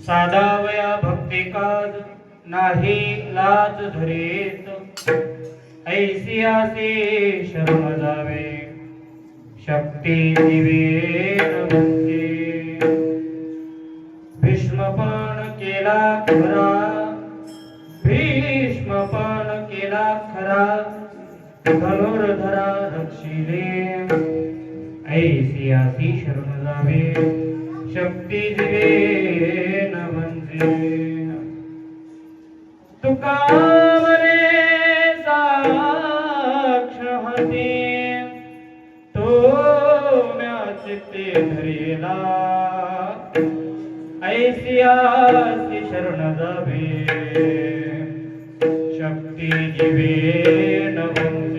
साधावया भक्ती काज नाही लाज धरेत ऐसी आसी शरण जावे शक्ती दिवेन म्हणजे भीष्मपण केला खरा भीष्मपण केला खरा धनुर्धरा रक्षिले ऐसी आसी शरण जावे शक्ती दिवेन म्हणजे तुका मने साक्ष हती तो म्या चित्ते धरेला ऐसी आसी शरण जावे शक्ती दिवेन म्हणजे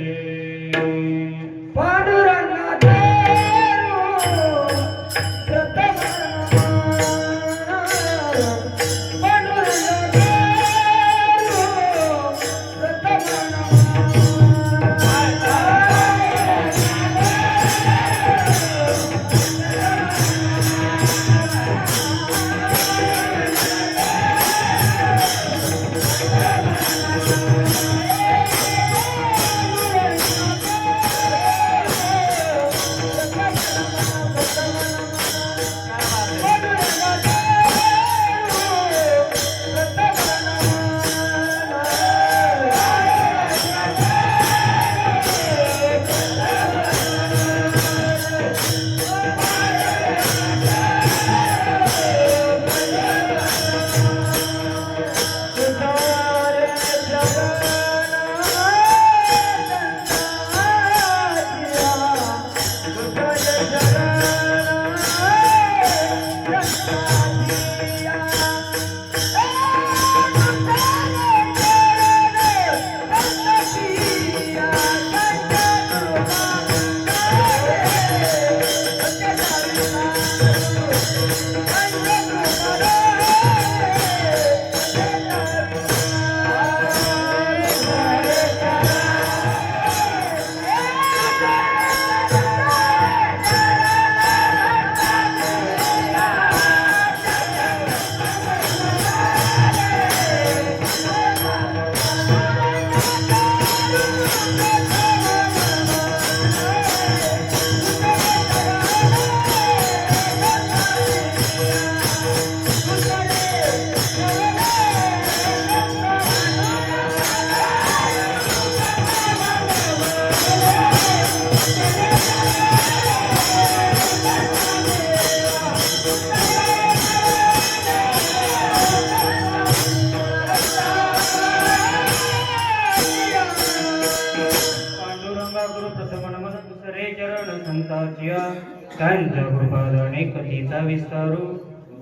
त्यांच्या कृपादाने कथेचा विस्तारू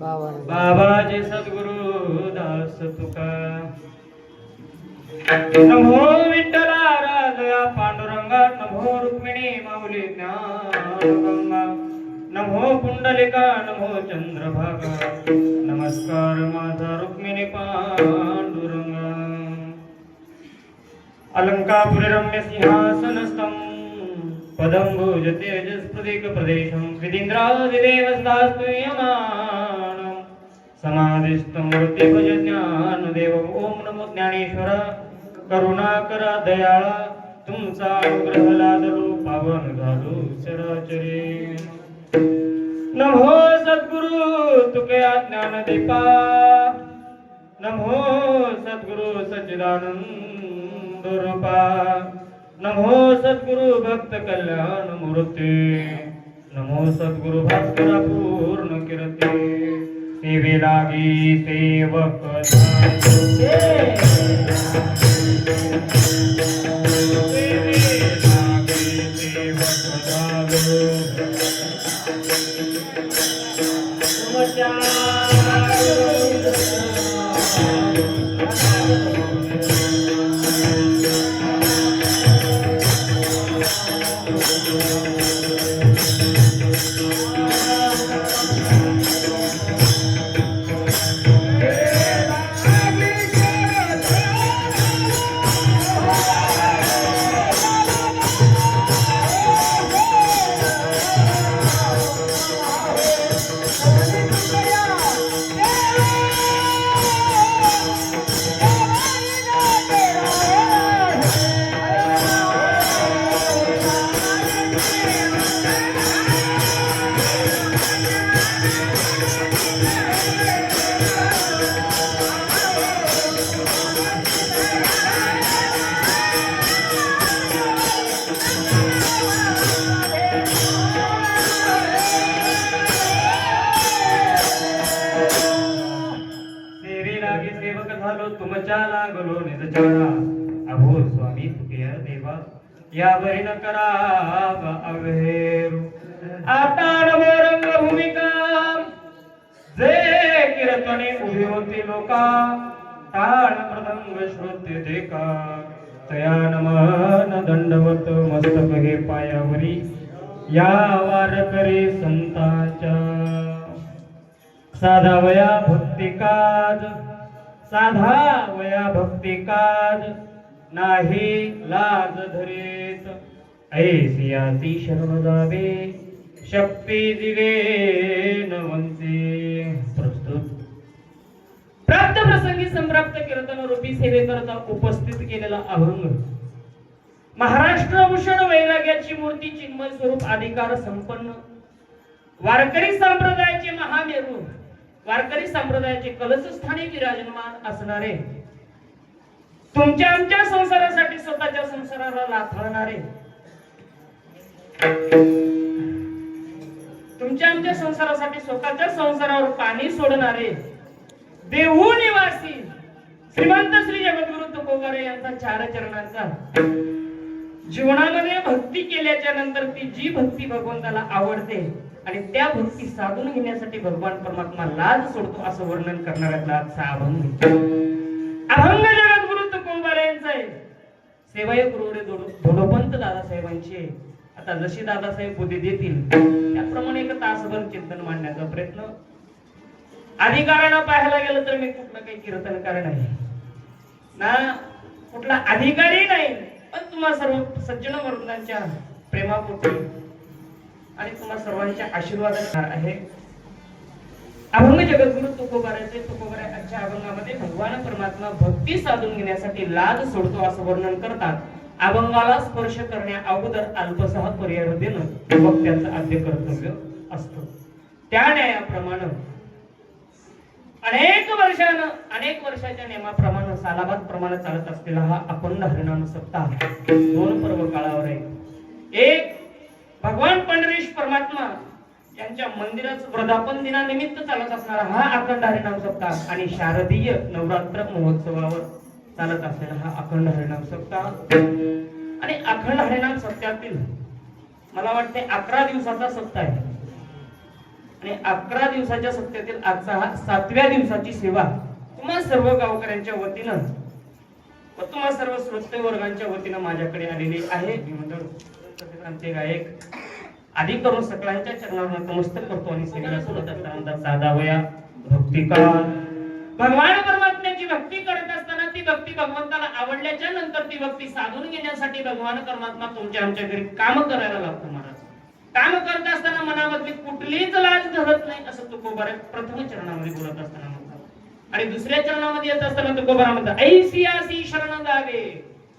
बाबाचे सद्गुरु दास तुका नमो विठ्ठला राजया पांडुरंगा नमो रुक्मिणी माऊली ज्ञानगंगा नमो पुंडलिका नमो चंद्रभागा नमस्कार माझा रुक्मिणी पांडुरंगा अलंकापुरी रम्य सिंहासनस्थं पदं भुजतेजस्प्रदेक प्रदेशं विदिन्द्रादिदेवस्तास्तु यमानं समाधिस्थं मूर्ति भज ज्ञानदेव ओम नमो ज्ञानेश्वर करुणाकरा दयाळा तुमचा अनुग्रह लादलो पावन झालो चराचरे नमो सद्गुरु तुके ज्ञान दीपा नमो सद्गुरु सच्चिदानंद रूपा नमो सद्गुरु भक्त कल्याण मूर्ती नमो सद्गुरु भास्कर पूर्ण कीर्ती सेवे लागी सेवक तुमच्या लागलो निजचारा अभो स्वामी तुके देवा यावरी न करावा अवेरू आता नवो रंगभूमिका जे कीर्तने उभी होती लोका ताळ मृदंग श्रोते देखा तया नमन दंडवत मस्तक हे पायावरी या वारकरी संतांच्या साधावया भक्ती काज साधा वया भक्ती काज नाही लाज धरीत ऐसियासी शरण जावे शक्ती दिवे न वंचे प्रस्तुत प्राप्त प्रसंगी संप्राप्त कीर्तन रूपी सेवेकरता उपस्थित केलेला अभंग महाराष्ट्र भूषण वैराग्याची मूर्ती चिन्मय स्वरूप अधिकार संपन्न वारकरी संप्रदायाचे महामेरू वारकरी संप्रदायाचे कलशस्थानी विराजमान असणारे तुमच्या आमच्या संसारासाठी स्वतःच्या संसाराला लाथळणारे तुमच्या आमच्या संसारासाठी स्वतःच्या संसारावर पाणी सोडणारे देहू निवासी श्रीमंत श्री जगद्गुरु तुकोबारे यांचा चार चरणांचा जीवनामध्ये भक्ती केल्याच्या नंतर ती जी भक्ती भगवंताला आवडते आणि त्या भक्ती साधून घेण्यासाठी भगवान परमात्मा लाज सोडतो असं वर्णन करणाऱ्यातला आजचा अभंग अभंग जगद्गुरु तुकोबारे यांचा आहे सेवायक गुरुडे धोडोपंत दादासाहेबांची आता जशी दादासाहेब बुद्धी देतील त्याप्रमाणे एक तासभर चिंतन मांडण्याचा प्रयत्न अधिकारानं पाहायला गेलं तर मी कुठलं काही कीर्तनकार नाही ना कुठला अधिकारी नाही पण तुम्हा सर्व सज्जन वर्गांच्या प्रेमापोटी आणि तुम्हा सर्वांच्या आशीर्वादाने आहे अभंग जगद्गुरु तुकोबारे आजच्या अभंगामध्ये भगवान परमात्मा भक्ती साधून घेण्यासाठी लाज सोडतो असं वर्णन करतात. अभंगाला स्पर्श करण्या अगोदर अल्पसह पर्याय देणं वक्त्याचं आद्य कर्तव्य असतं. त्या न्यायाप्रमाणे अनेक वर्षाच्या नियमाप्रमाणे सालाबाद प्रमाणे चालत असलेला हा अखंड हरिनाम सप्ताह दोन पर्व काळावर आहे. एक भगवान पंढरीश परमात्मा यांच्या मंदिराचं वर्धापन दिनानिमित्त चालत असणारा हा अखंड हरिनाम सप्ताह आणि शारदीय नवरात्र महोत्सवावर चालत असलेला हा अखंड हरिनाम सप्ताह. आणि अखंड हरिनाम सप्ताहातील मला वाटते 11 दिवसाचा सप्ताह आहे आणि 11 दिवसाच्या सप्ताहातील आजचा हा 7व्या दिवसाची सेवा तुम्हा सर्व गावकऱ्यांच्या वतीनं व तुम्हा सर्व श्रोते वर्गांच्या वतीनं माझ्याकडे आलेली आहे. आमचे गायक आधी करून सकलांच्या चरणावर नतमस्तक करतो आणि सेवेला सुरुवात असताना साधा वया भक्ती का भगवान परमात्म्याची भक्ती करत असताना ती भक्ती भगवंताला आवडल्याच्या नंतर ती भक्ती साधून घेण्यासाठी भगवान परमात्मा तुमच्या आमच्या घरी काम करायला लागतो महाराज. काम करत असताना मनामधली कुठलीच लाज धरत नाही असं तुकोबारा प्रथम चरणामध्ये बोलत असताना म्हणतात. आणि दुसऱ्या चरणामध्ये येत असताना तुकोबारा म्हणतात ऐसी आसी शरण जावे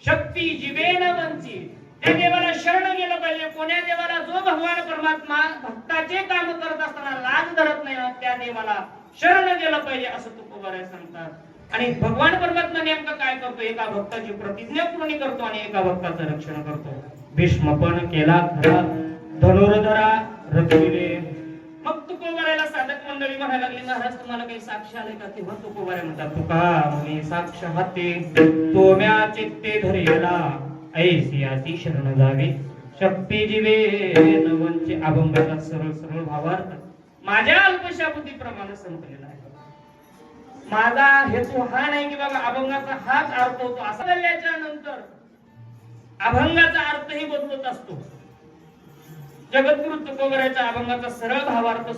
शक्ती जीवेन वंची. त्या देवाला शरण गेलं पाहिजे. कोण्या देवाला? जो भगवान परमात्मा भक्ताचे काम करत असताना लाज धरत नाही त्या देवाला शरण गेलं पाहिजे असं तुकोबारा सांगतात. आणि भगवान परमात्मा नेमकं काय करतो? एका भक्ताची प्रतिज्ञा पूर्ण करतो आणि एका भक्ताचं रक्षण करतो. भीष्म पण केला खरा धनुर्धरा रथिले. मग तुकोबाराला साधक मंडळी म्हणायला लागली महाराज तुम्हाला काही साक्ष आले का? तेव्हा तुकोबारा म्हणतात तुका मी साक्ष हाते तो म्या चित्ते धरेला ऐसी आसी शरण जावे शक्ती जीवे नवंचे. अभंगाचा सरळ सरळ भावार्थ माझ्या अल्पशा बुद्धीप्रमाणे संपलेला आहे. माझा हेतू हा नाही की बाबा अभंगाचा हाच अर्थ होतो असा झाल्याच्या नंतर अभंगाचा अर्थही बदलत असतो. जगद्गुरु तुकोबाराच्या अभंगाचा सरळ भावार्थ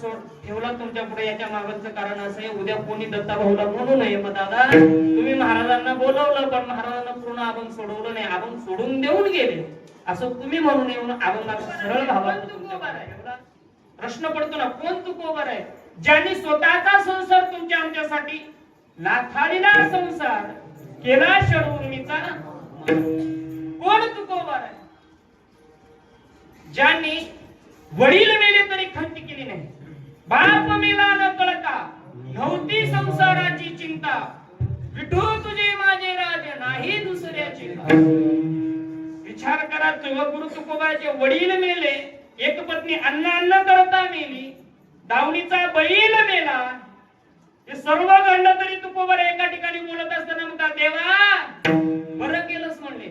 ठेवला तुमच्या पुढे. याच्या मागचं कारण असं आहे उद्या कोणी दत्ताभाऊला म्हणू नये मग दादा तुम्ही महाराजांना बोलवलं पण महाराजांना पूर्ण अभंग सोडवलं नाही, अभंग सोडून देऊन गेले असं तुम्ही म्हणू नये म्हणून अभंगाचा सरळ भावार्थ तुकोबारा आहे. प्रश्न पडतो ना कोण तुकोबारा आहे? ज्यांनी स्वतःचा संसार तुमच्या आमच्यासाठी लाथाडीला संसार केला षडूर्मीचा. कोण तुकोबारा आहे? ज्यांनी वडील मेले तरी खंती केली नाही, बाप मेला न कळता नव्हती संसाराची चिंता, विठू तुझे माझे राज नाही दुसऱ्याची. विचार करा गुरु तुकोबाराचे वडील मेले, एक पत्नी अन्न करता मेली, दावणीचा बैल मेला. हे सर्व घडलं तरी तुकोबारा एका ठिकाणी बोलत असताना म्हणतात देवा बरं केलंस म्हणले,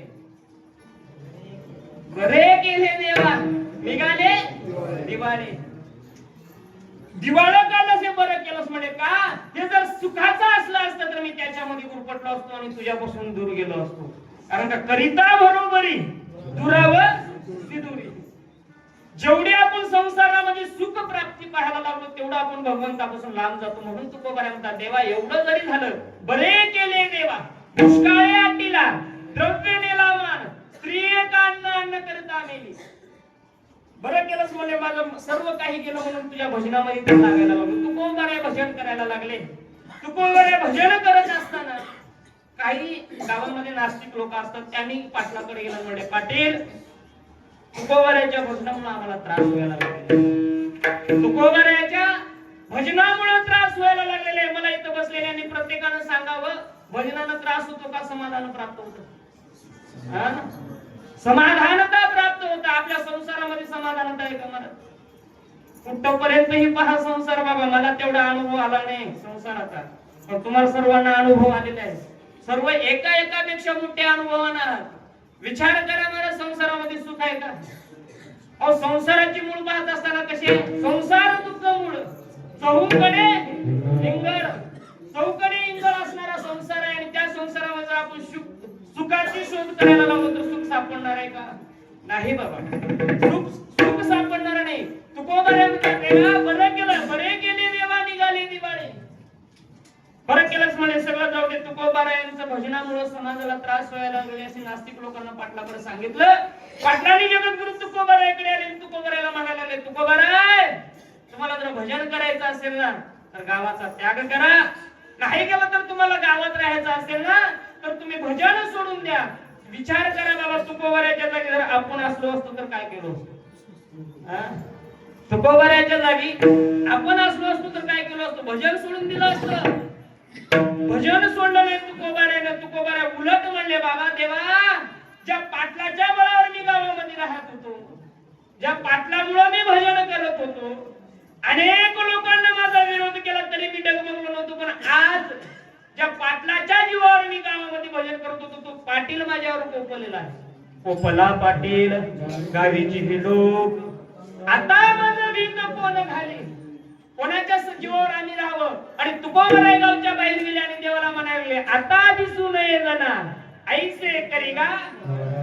बरे केले देवा निघाले दिवाळे. दिवाळं का नसे बरं केलंस म्हणे का? हे जर सुखाचा असला असतं तर मी त्याच्यामध्ये गुरफटलो असतो आणि तुझ्यापासून दूर गेलो असतो. कारण का करिता बरोबरी दुरावर सिदुरी. जेवढी आपण संसारामध्ये सुख प्राप्ती पाहायला लागलो तेवढं आपण भगवंतापासून लांब जातो. म्हणून तुकोबारा म्हणतात देवा एवढं जरी झालं बरे केले देवा. दुष्काळे आटीला द्रव्य नेला मान, स्त्री अन्न करता मेली. बरं केलंस म्हणजे माझं सर्व काही गेलं म्हणून तुझ्या भजनामध्ये ते लागायला लागलो. तुकोबारा भजन करायला लागले. तुकोबारा भजन करत असताना काही गावांमध्ये नास्तिक लोक असतात त्यांनी पाटलाकडे गेला म्हणजे पाटील तुकोबाराच्या भजनामुळे आम्हाला त्रास व्हायला लागले, तुकोबाराच्या भजनामुळे त्रास व्हायला लागलेले. मला इथं बसलेल्यांनी प्रत्येकानं सांगावं भजनानं त्रास होतो का समाधान प्राप्त होतं? समाधानता प्राप्त होतं. आपल्या संसारामध्ये समाधानता आहे का मला? कुठपर्यंत ही पहा संसार बाबा मला तेवढा अनुभव आला नाही संसाराचा, पण तुम्हाला सर्वांना अनुभव आलेला आहे. सर्व एकापेक्षा मोठे अनुभवान आहात. विचार करा मला संसारामध्ये सुख आहे का? अहो संसाराची मूळ पाहत असताना कसे संसार दुःख मूळ चहूकडे इंगळ, चौकडे इंगळ असणारा संसार आहे. आणि त्या संसारामध्ये आपण सुखाची शोध करायला लागलो तर सुख सापडणार आहे का? नाही बाबा, सुख सापडणार नाही. तुकोबारा म्हणतात बरं केलं, बरे केले देवा निघाले दिवाळे. बरं केलंच म्हणे सगळं जाऊ दे. तुकोबारा यांचं भजनामुळे समाजाला त्रास व्हायला लागले असे नास्तिक लोकांना पाटलाकडे सांगितलं. पाटलांनी जगद्गुरु तुकोबाराकडे आले. तुकोबाराला म्हणायला लागले तुकोबारा तुम्हाला जर भजन करायचं असेल ना तर गावाचा त्याग करा, नाही केलं तर तुम्हाला गावात राहायचं असेल ना तर तुम्ही भजन सोडून द्या. विचार करा बाबा तुकोबाराच्या जागी जर आपण असलो असतो तर काय केलो असतो? तुकोबाराच्या जागी आपण असलो असतो तर काय केलं असतं? भजन सोडून दिलं असतं. भजन सोडलं नाही तुकोबाराने. तुकोबारा उलट म्हणले बाबा देवा ज्या पाटलाच्या बळावर मी गावामध्ये राहत होतो, ज्या पाटलामुळे मी भजन करत होतो, अनेक लोकांना माझा विरोध केला तरी मी डगमगलो नव्हतो, पण आज ज्या पाटलाच्या जीवावर मी गावामध्ये भजन करत होतो तो पाटील माझ्यावर कोपलेला आहे. कोपला पाटील गावीची ही लोक, आता माझं भीत कोण घाले, कोणाच्या जीवावर आम्ही राहावं. आणि तुकोबारा गावच्या बाहेर गेले आणि देवाला म्हणाले आता दिसू नये जना ऐसे करी का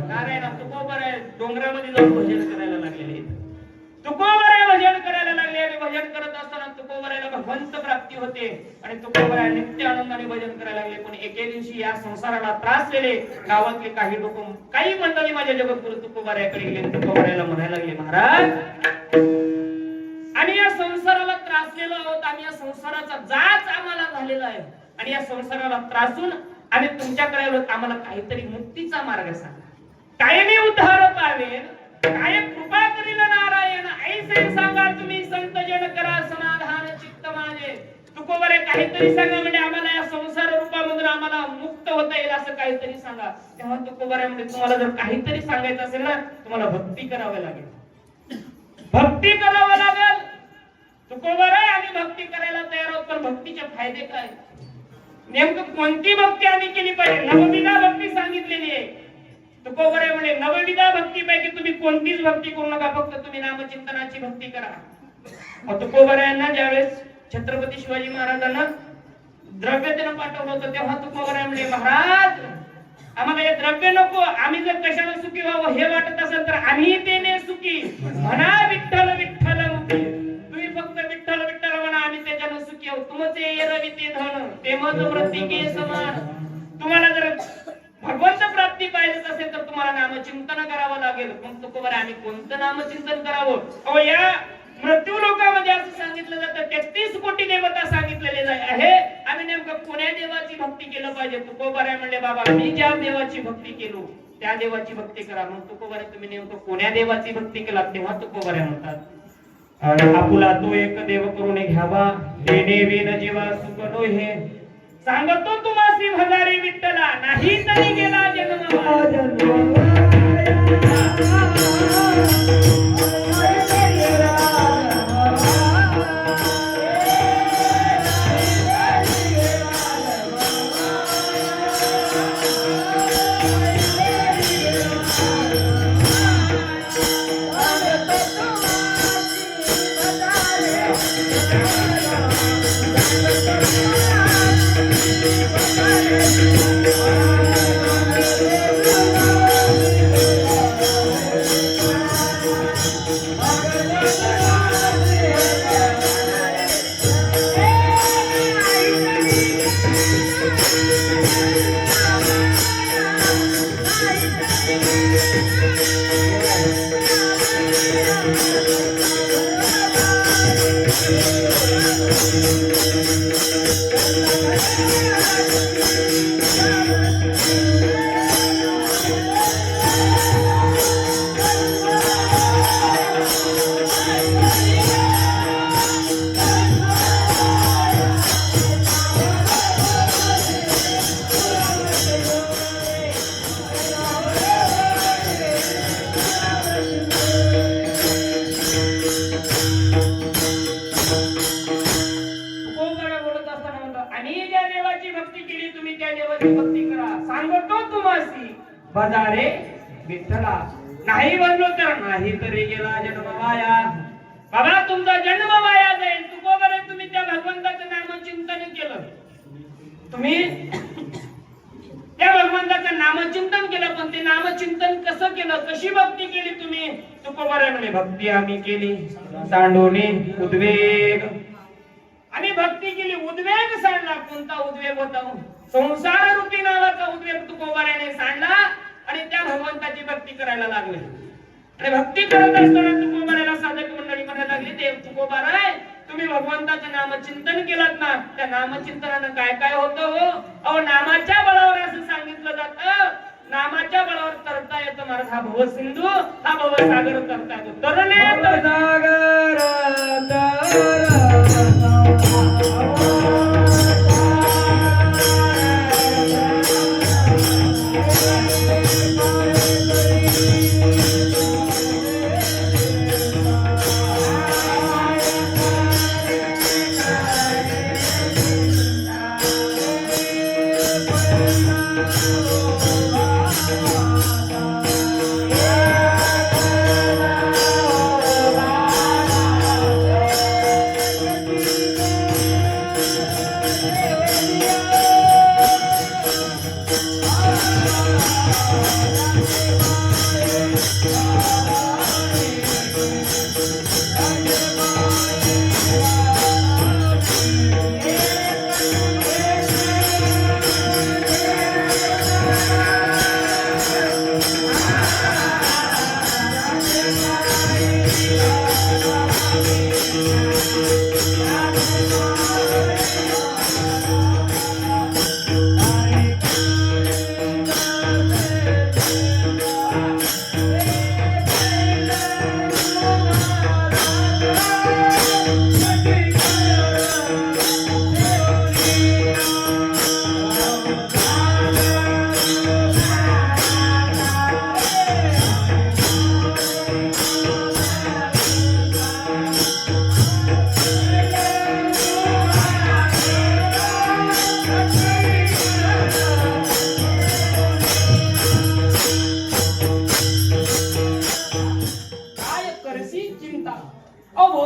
नारायण. तुकोबारा डोंगरामध्ये जाऊन भजन करायला लागलेले, तुकोबारा भजन करायला लागले आणि भजन करत असताना तुकोबरायला भगवंत प्राप्ती होते आणि तुकोबराय नित्य आनंदाने भजन करायला लागले. पण एके दिवशी या संसाराला त्रासलेले गावातले काही लोक, काही मंडळी माझ्या जगद्गुरु तुकोबरायाकडे गेले. तुकोबरायला म्हणायला लागले, महाराज आणि या संसाराला त्रासलेलो आहोत, आम्ही या संसाराचा जाच आम्हाला झालेला आहे आणि या संसाराला त्रासून आम्ही तुमच्याकडे आलो, आम्हाला काहीतरी मुक्तीचा मार्ग सांगा. काय मी उद्धार पावेन, काय कृपा करील नारायण, ऐसे सांगा तुम्ही संत जन करा समाधान चित्त माझे. तुकोबराय काहीतरी सांगा म्हणजे आम्हाला या संसार रूपामधून आम्हाला मुक्त होता येईल असं काहीतरी सांगा. तेव्हा तुकोबराय म्हणजे तुम्हाला जर काहीतरी सांगायचं असेल ना, तुम्हाला भक्ती करावी लागेल, भक्ती करावं लागेल. तुकोबराय आम्ही भक्ती करायला तयार आहोत, पण भक्तीचे फायदे काय, नेमकं कोणती भक्ती आम्ही केली पाहिजे. नवविधा भक्ती सांगितलेली आहे. तुकोबराय म्हणे नवविधा भक्तीपैकी तुम्ही कोणतीच भक्ती करू नका, फक्त तुम्ही नामचिंतनाची भक्ती करा. मग तुकोबरायांना ज्यावेळेस छत्रपती शिवाजी महाराजांना द्रव्य देणं पाठवलं होतं, तेव्हा तुकोबराय म्हणे, महाराज आम्हाला हे द्रव्य नको, आम्ही जर कशाला सुखी व्हावं हे वाटत असेल तर आम्ही तेने सुखी म्हणा, विठ्ठल विठ्ठल मुखी. तुम्ही फक्त विठ्ठल विठ्ठल म्हणा, आम्ही त्याच्यानं सुखी आहोत. तुमचे एरवी ते धन ते मज प्रत्येकी समान. तुम्हाला जर भगवंत प्राप्ती पाहिजे असेल तर तुम्हाला नामचिंतन करावं लागेल. मग तुकोबराय आम्ही कोणतं नामचिंतन करावं. अहो या मृत्यू लोकांमध्ये असं सांगितलं जातं 33 कोटी देवता सांगितलेले आहे, आम्ही नेमकं कोण्या देवाची भक्ती केलं पाहिजे. तुकोबराय म्हणले, बाबा मी ज्या देवाची भक्ती केलो त्या देवाची भक्ती करा. मग तुकोबराय तुम्ही नेमकं कोण्या देवाची भक्ती केला. तेव्हा तुकोबराय म्हणतात, आपुला तो एक देव करून घ्यावा, देणे विन जीवा सुख नो हे. सांगतो तुम्हासी भजारी विठ्ठला, नाही तरी गेला जन्म. भजारे विठ्ठला, नाही बनलो तर नाही तरी गेला जन्म वाया. बाबा तुमचा जन्म वाया जाईल. तुकोबराय तुम्ही त्या भगवंताचं नामचिंतन केलं, तुम्ही त्या भगवंताचं नामचिंतन केलं, पण ते नामचिंतन कसं केलं, कशी भक्ती केली तुम्ही. तुकोबराय म्हणे, भक्ती आम्ही केली सांडोनी उद्वेग. आम्ही भक्ती केली, उद्वेग सांडला. कोणता उद्वेग होता, संसार रूपी नावाचा उद्वेग तुकोबरायाने सांडला आणि त्या भगवंताची भक्ती करायला लागले. आणि भक्ती करत असताना तुकोबरायाला साधक मंडळी म्हणायला लागली, देव तुकोबराय तुम्ही भगवंताचं नामचिंतन केलात ना, त्या नामचिंतनानं काय काय होतं हो. अहो नामाच्या बळावर असं सांगितलं जातं, नामाच्या बळावर तरता येतं महाराज. हा भव सिंधू, हा भव सागर तरता येतो. तरणे सागर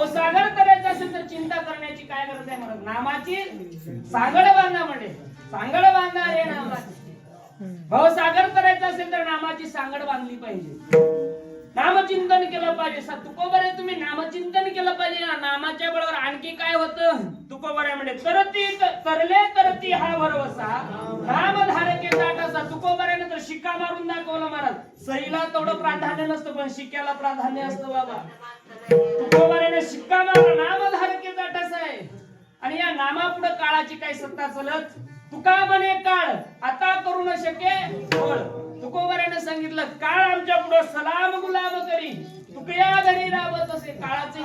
सागर करायचं असेल तर चिंता करण्याची काय गरज आहे म्हणत नामाची सांगड बांधा म्हणजे सांगड बांधा रे नामाची भवसागर करायचं असेल तर नामाची सांगड बांधली पाहिजे नामचिंतन केलं पाहिजे तुकोबर आहे तुम्ही नामचिंतन केलं पाहिजे ना नामाच्या बरोबर आणखी काय होतं तुकोबर आहे म्हणजे करती हा भरवसा नाम धारके ताटासा तुकोबर आहे तर शिक्का मारून दाखवलं महाराज सहीला तेवढं प्राधान्य नसतं पण शिक्क्याला प्राधान्य असतं बाबा तुकोबाने शिक्का मारला नाम धारके ताटासा आहे आणि या नामापुढे काळाची काही सत्ता चलत तुका बने काळ आता करू न शके फळ तुकोबाने सांगितलं काळ आमच्या पुढे सलाम गुलाम करी तुकया घरी रावत असे काळाचे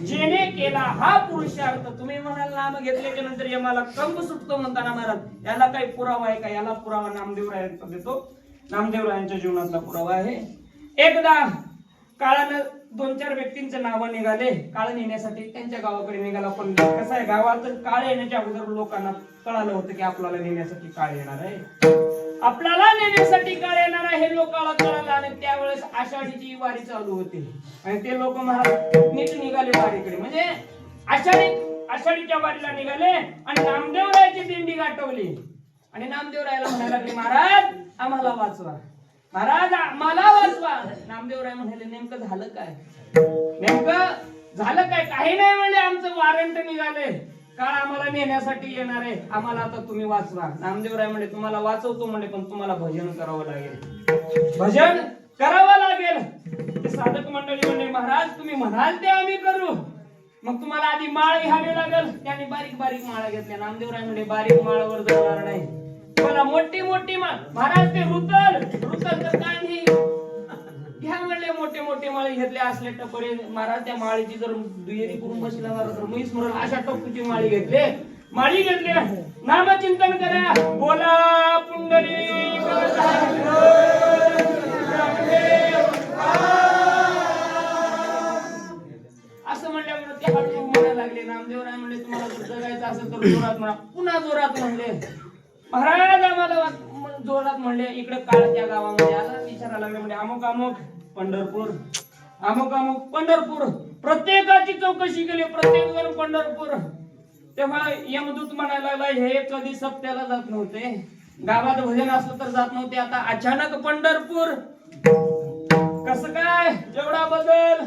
जेने केला हा पुरुषार्थ तुम्ही म्हणाल नाम घेतल्याच्या नंतर यमाला कंब सुटतो म्हणताना महाराज याला काही पुरावा आहे का याला पुरावा नामदेवरायांचा देतो नामदेवरायांच्या जीवनातला पुरावा आहे एकदा काळानं 2-4 व्यक्तींचे नाव निघाले काळ नेण्यासाठी त्यांच्या गावाकडे निघाला पण कसं आहे गावात काळ येण्याच्या अगोदर लोकांना कळालं होतं की आपल्याला नेण्यासाठी काळ येणार आहे आपल्याला नेण्यासाठी काळ येणार आहे हे लोकांना कळालं आणि त्यावेळेस आषाढीची वारी चालू होती आणि ते लोक महाराज नीट निघाले वारीकडे म्हणजे आषाढीच्या वारीला निघाले आणि नामदेवरायाची दिंडी गाठवली आणि नामदेवरायाला म्हणायला लागले महाराज आम्हाला वाचवा महाराज आम्हाला वाचवा नामदेवराय म्हणाले नेमकं झालं काय काही नाही म्हणजे आमचं वॉरंट निघाले काळ आम्हाला नेण्यासाठी येणार आहे आम्हाला आता तुम्ही वाचवा नामदेवराय म्हणे तुम्हाला वाचवतो म्हणे पण तुम्हाला भजन करावं लागेल ते साधक मंडळी म्हणे महाराज तुम्ही म्हणाल ते आम्ही करू मग तुम्हाला आधी माळ घ्यावी लागेल त्यांनी बारीक बारीक माळा घेतल्या नामदेवराय म्हणे बारीक माळावर जमणार नाही मला मोठी माळ महाराज ते रुतल तर काय नाही घ्या म्हणले मोठे माळी घेतले असले टपरे महाराज त्या माळीची जर दुहेरी करून बसला महाराज तर मी स्मरण अशा टप्पूची माळी घेतले नामचिंतन करा बोला पुंडलिक असं म्हणल्यावर ते हळू म्हणायला लागले नामदेवराय म्हणले तुम्हाला जर जगायचं असेल तर जोरात म्हणा पुन्हा जोरात म्हणले महाराज आम्हाला जोरात म्हणले इकडे काळ त्या गावामध्ये आला विचारायला लागले म्हणजे अमुक पंढरपूर प्रत्येकाची चौकशी केली प्रत्येक जण पंढरपूर तेव्हा यमदूत म्हणायला लागला, हे कधी सप्त्याला जात नव्हते, गावात भजन असलं तर जात नव्हते, आता अचानक पंढरपूर कसं काय? एवढा बदल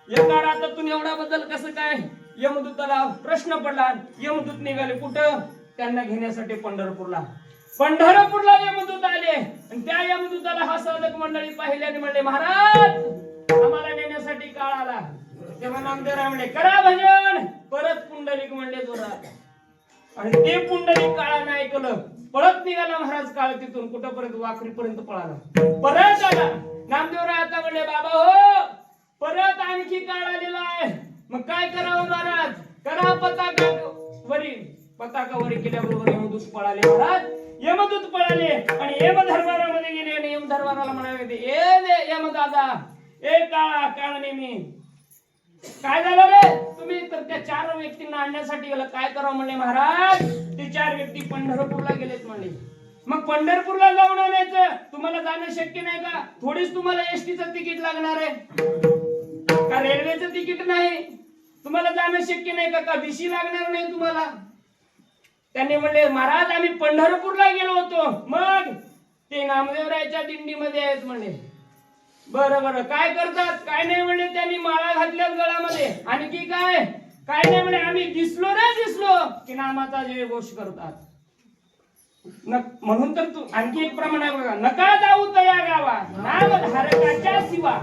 एका रातातून एवढा बदल कसं काय? यमदूताला प्रश्न पडला. यमदूत निघाले कुठं? त्यांना घेण्यासाठी पंढरपूरला. पंढरपूरला यमदूत आले आणि त्या यमदूताला हा साधक मंडळी पाहिल्याने म्हणले, महाराज आम्हाला नेण्यासाठी काळ आला. तेव्हा नामदेवराय म्हणले, करा भजन. परत पुंडलिक म्हणले जोरात, आणि ते पुंडलिक काळानं ऐकलं, पळत निघाला महाराज काळ तिथून कुठपर्यंत? वाखरीपर्यंत पळाला. परत आला. नामदेवराय आता म्हणले, बाबा हो परत आणखी काळ आलेला आहे, मग काय करावं महाराज? करा पताका वरी. पताका वरी केल्याबरोबर यमदूत पळाले. महाराज यमदूत पळाले आणि यमधर्मारामध्ये गेले आणि यमधर्माराला म्हणाले, ए यमदादा, ए काळा काळ नेमी, काय झालं रे? तुम्ही तर त्या 4 व्यक्तींना आणण्यासाठी गेला, काय करावं म्हणले? महाराज ते 4 व्यक्ती पंढरपूरला गेलेत म्हणले. मग पंढरपूरला जाऊन आणायचं, तुम्हाला जाणं शक्य नाही का? थोडीच तुम्हाला एसटीचं तिकीट लागणार आहे का? रेल्वेचं तिकीट नाही? तुम्हाला जाणं शक्य नाही का? का भिशी लागणार नाही तुम्हाला? त्यांनी म्हणले, महाराज आम्ही पंढरपूरला गेलो होतो. मग ते नामदेवरायच्या दिंडीमध्ये आहेत म्हणे. बरं बरं, काय करतात? काय नाही म्हणले, त्यांनी माळा घातल्यात गळामध्ये. आणखी काय? काय नाही म्हणे, आम्ही दिसलो की नामाचा जय घोष करतात. म्हणून तर तू आणखी एक प्रमाण आहे बघा, नका जाऊ तया गावा नाम धारकाच्या शिवा.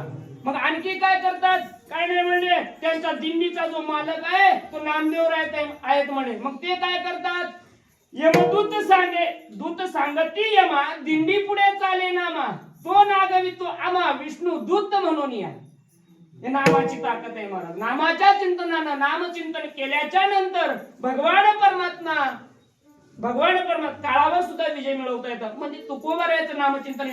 मग आणखी काय करतात? काय नाही म्हणले, त्यांचा दिंडीचा जो मालक आहे तो नामदेवराय आहेत म्हणे. मग ते काय करतात? यमदूत सांगे, दूत सांगती यमा, दिंडी पुढे चाले नामा, तो नागवी तो आमा, विष्णू दूत म्हणून या. हे नामाची ताकद आहे महाराज. नामाच्या चिंतनानं, नामचिंतन केल्याच्या नंतर भगवान परमात्मा काळावर सुद्धा विजय मिळवता येतात. म्हणजे तुकोबारायचं नामचिंतन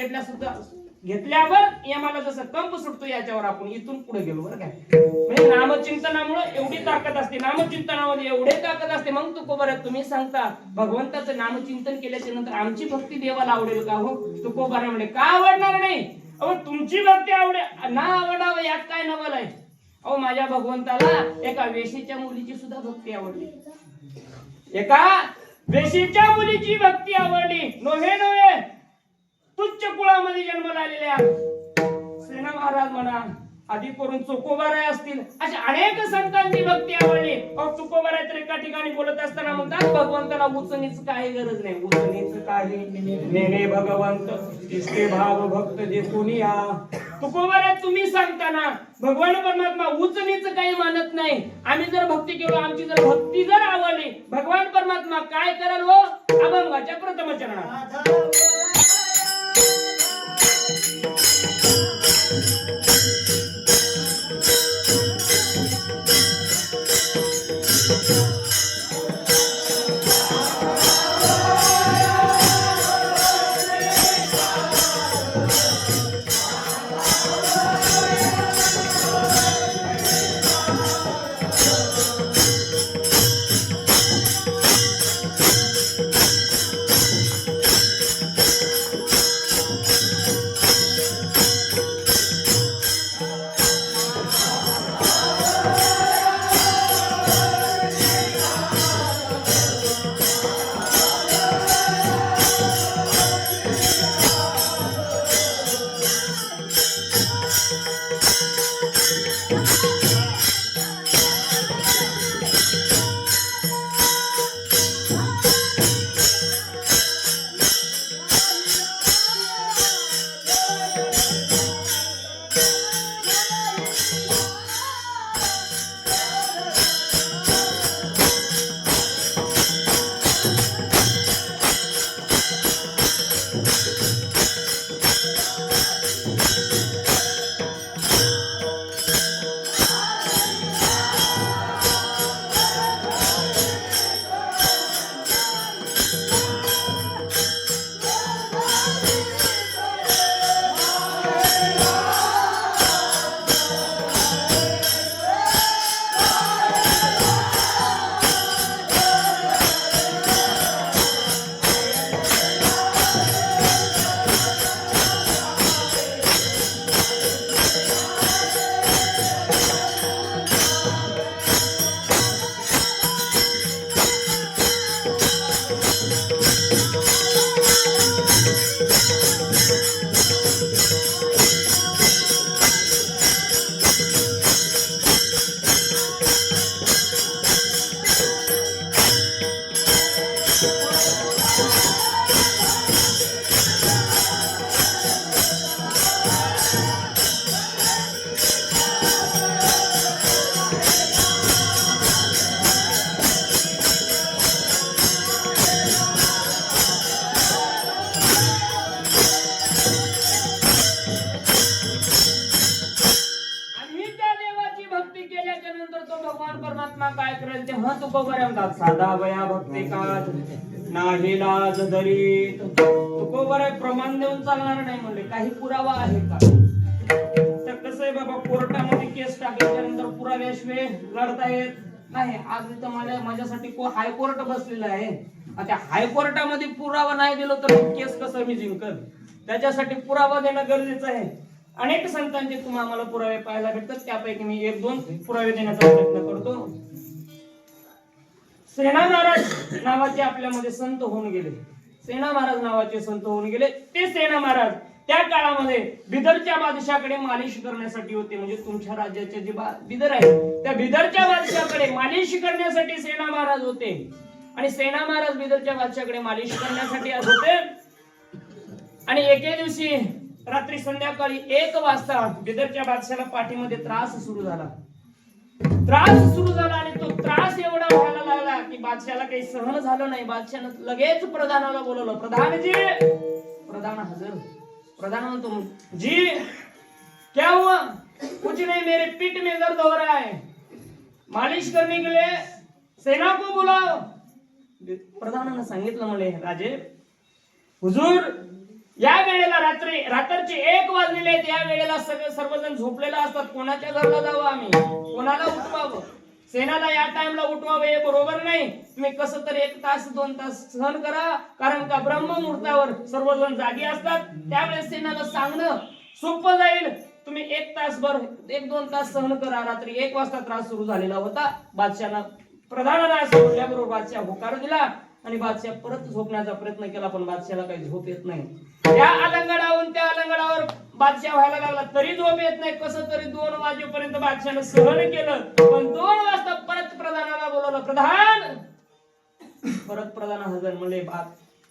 घेतल्यावर यमाला जसं कंप सुटतो, याच्यावर आपण इथून पुढे गेलो बरं काय. म्हणजे नामचिंतनामुळे एवढी ताकद असते, नामचिंतनामध्ये एवढी ताकद असते. मग तुकोबारात तुम्ही सांगता, भगवंताचं नामचिंतन केल्याच्या नंतर आमची भक्ती देवाला आवडेल का? हो, तुकोबारा म्हणे, का आवडणार नाही? अहो तुमची भक्ती ना आवडावं यात काय नवल आहे? अहो माझ्या भगवंताला एका वेशीच्या मुलीची सुद्धा भक्ती आवडली, एका वेशीच्या मुलीची भक्ती आवडली. नव्हे तुच्छ कुळामध्ये जन्माला आलेल्या सेना महाराज म्हणा, आधी करून तुकोबाराय असतील, अशा अनेक संतांची भक्ती आवडली. तुकोबाराय तर एका ठिकाणी बोलत असताना म्हणतात, भगवंताला उचनीच काही गरज नाही, उचनीच काही नेने भगवंत इसके भाव भक्त जे कोणी या. तुकोबाराय तुम्ही सांगताना भगवान परमात्मा उचनीच काही मानत नाही. आम्ही जर भक्ती केलो, आमची जर भक्ती जर आवडली, भगवान परमात्मा काय कराल? हो, अभंगाच्या प्रथम चरणात भगवान परमात्मा काय करेल तेव्हा तुकोबरे म्हणतात, साधा बया भक्ती काज नाही लाज धरीत. तुकोबरे प्रमाण देऊन चालणार नाही म्हणले. काही पुरावा आहे का? तर कसं आहे बाबा, कोर्टामध्ये केस टाकल्याच्या नंतर पुराव्याशिवाय लढता येत नाही. आज इथं माझ्यासाठी हायकोर्ट बसलेलं आहे. आता हायकोर्टामध्ये पुरावा नाही दिलो तर केस कसं मी जिंकल? त्याच्यासाठी पुरावा देणं गरजेचं आहे. अनेक संतांचे तुम्हाला पुरावे पाहायला भेटतात. त्यापैकी मी 1-2 पुरावे देण्याचा प्रयत्न करतो. सेना महाराज नावाचे आपल्यामध्ये संत होऊन गेले. सेना महाराज नावाचे संत होऊन गेले. ते सेना महाराज त्या काळामध्ये बिदरच्या बादशाकडे मालिश करण्यासाठी होते. म्हणजे तुमच्या राज्याचे जे बिदर आहे त्या बिदरच्या बादशाकडे मालिश करण्यासाठी सेना महाराज होते. आणि सेना महाराज बिदरच्या बादशाकडे मालिश करण्यासाठी होते. आणि एके दिवशी रात्री संध्याकाळी 1 वाजता बिदरच्या बादशाला पाठीमध्ये त्रास सुरू झाला. आणि तो त्रास एवढा व्हायला लागला की बादशाला काही सहन झालं नाही. बादशानं लगेच प्रधानाला बोलवलं. प्रधानजी. प्रधान हजर. प्रधान म्हणतो, जी क्या हुआ? कुछ नहीं, मेरे पीठ में दर्द हो रहा है, मालिश करने के लिए सेना को बुलाओ. प्रधानानं सांगितलं म्हणे, राजे हुजूर या वेळेला रात्रीचे 1 वाजलेले आहेत. या वेळेला सर्वजण झोपलेला असतात. कोणाच्या घरला जावं आम्ही? कोणाला उठवावं? सेनाला या टाइमला उठवावं हे बरोबर नाही. तुम्ही कसं तरी 1 तास 2 तास सहन करा. कारण का ब्रह्ममुहूर्तावर सर्वजण जागी असतात. त्यावेळेस सेनाला सांगणं सोपं जाईल. तुम्ही 1-2 तास सहन करा. रात्री 1 वाजता त्रास सुरू झालेला होता. बादशाला प्रधानाला असं बोलल्याबरोबर बादशाह होकार दिला आणि बादशाह परत झोपण्याचा प्रयत्न केला. पण बादशाला काही झोप येत नाही. त्या अलंगडावर बादशाह व्हायला लागला तरी झोप येत नाही. कसं तरी 2 वाजेपर्यंत बादशाहनं सहन केलं. पण 2 वाजता परत प्रधानाला बोलवलं. प्रधान. परत प्रधान हजर म्हणले,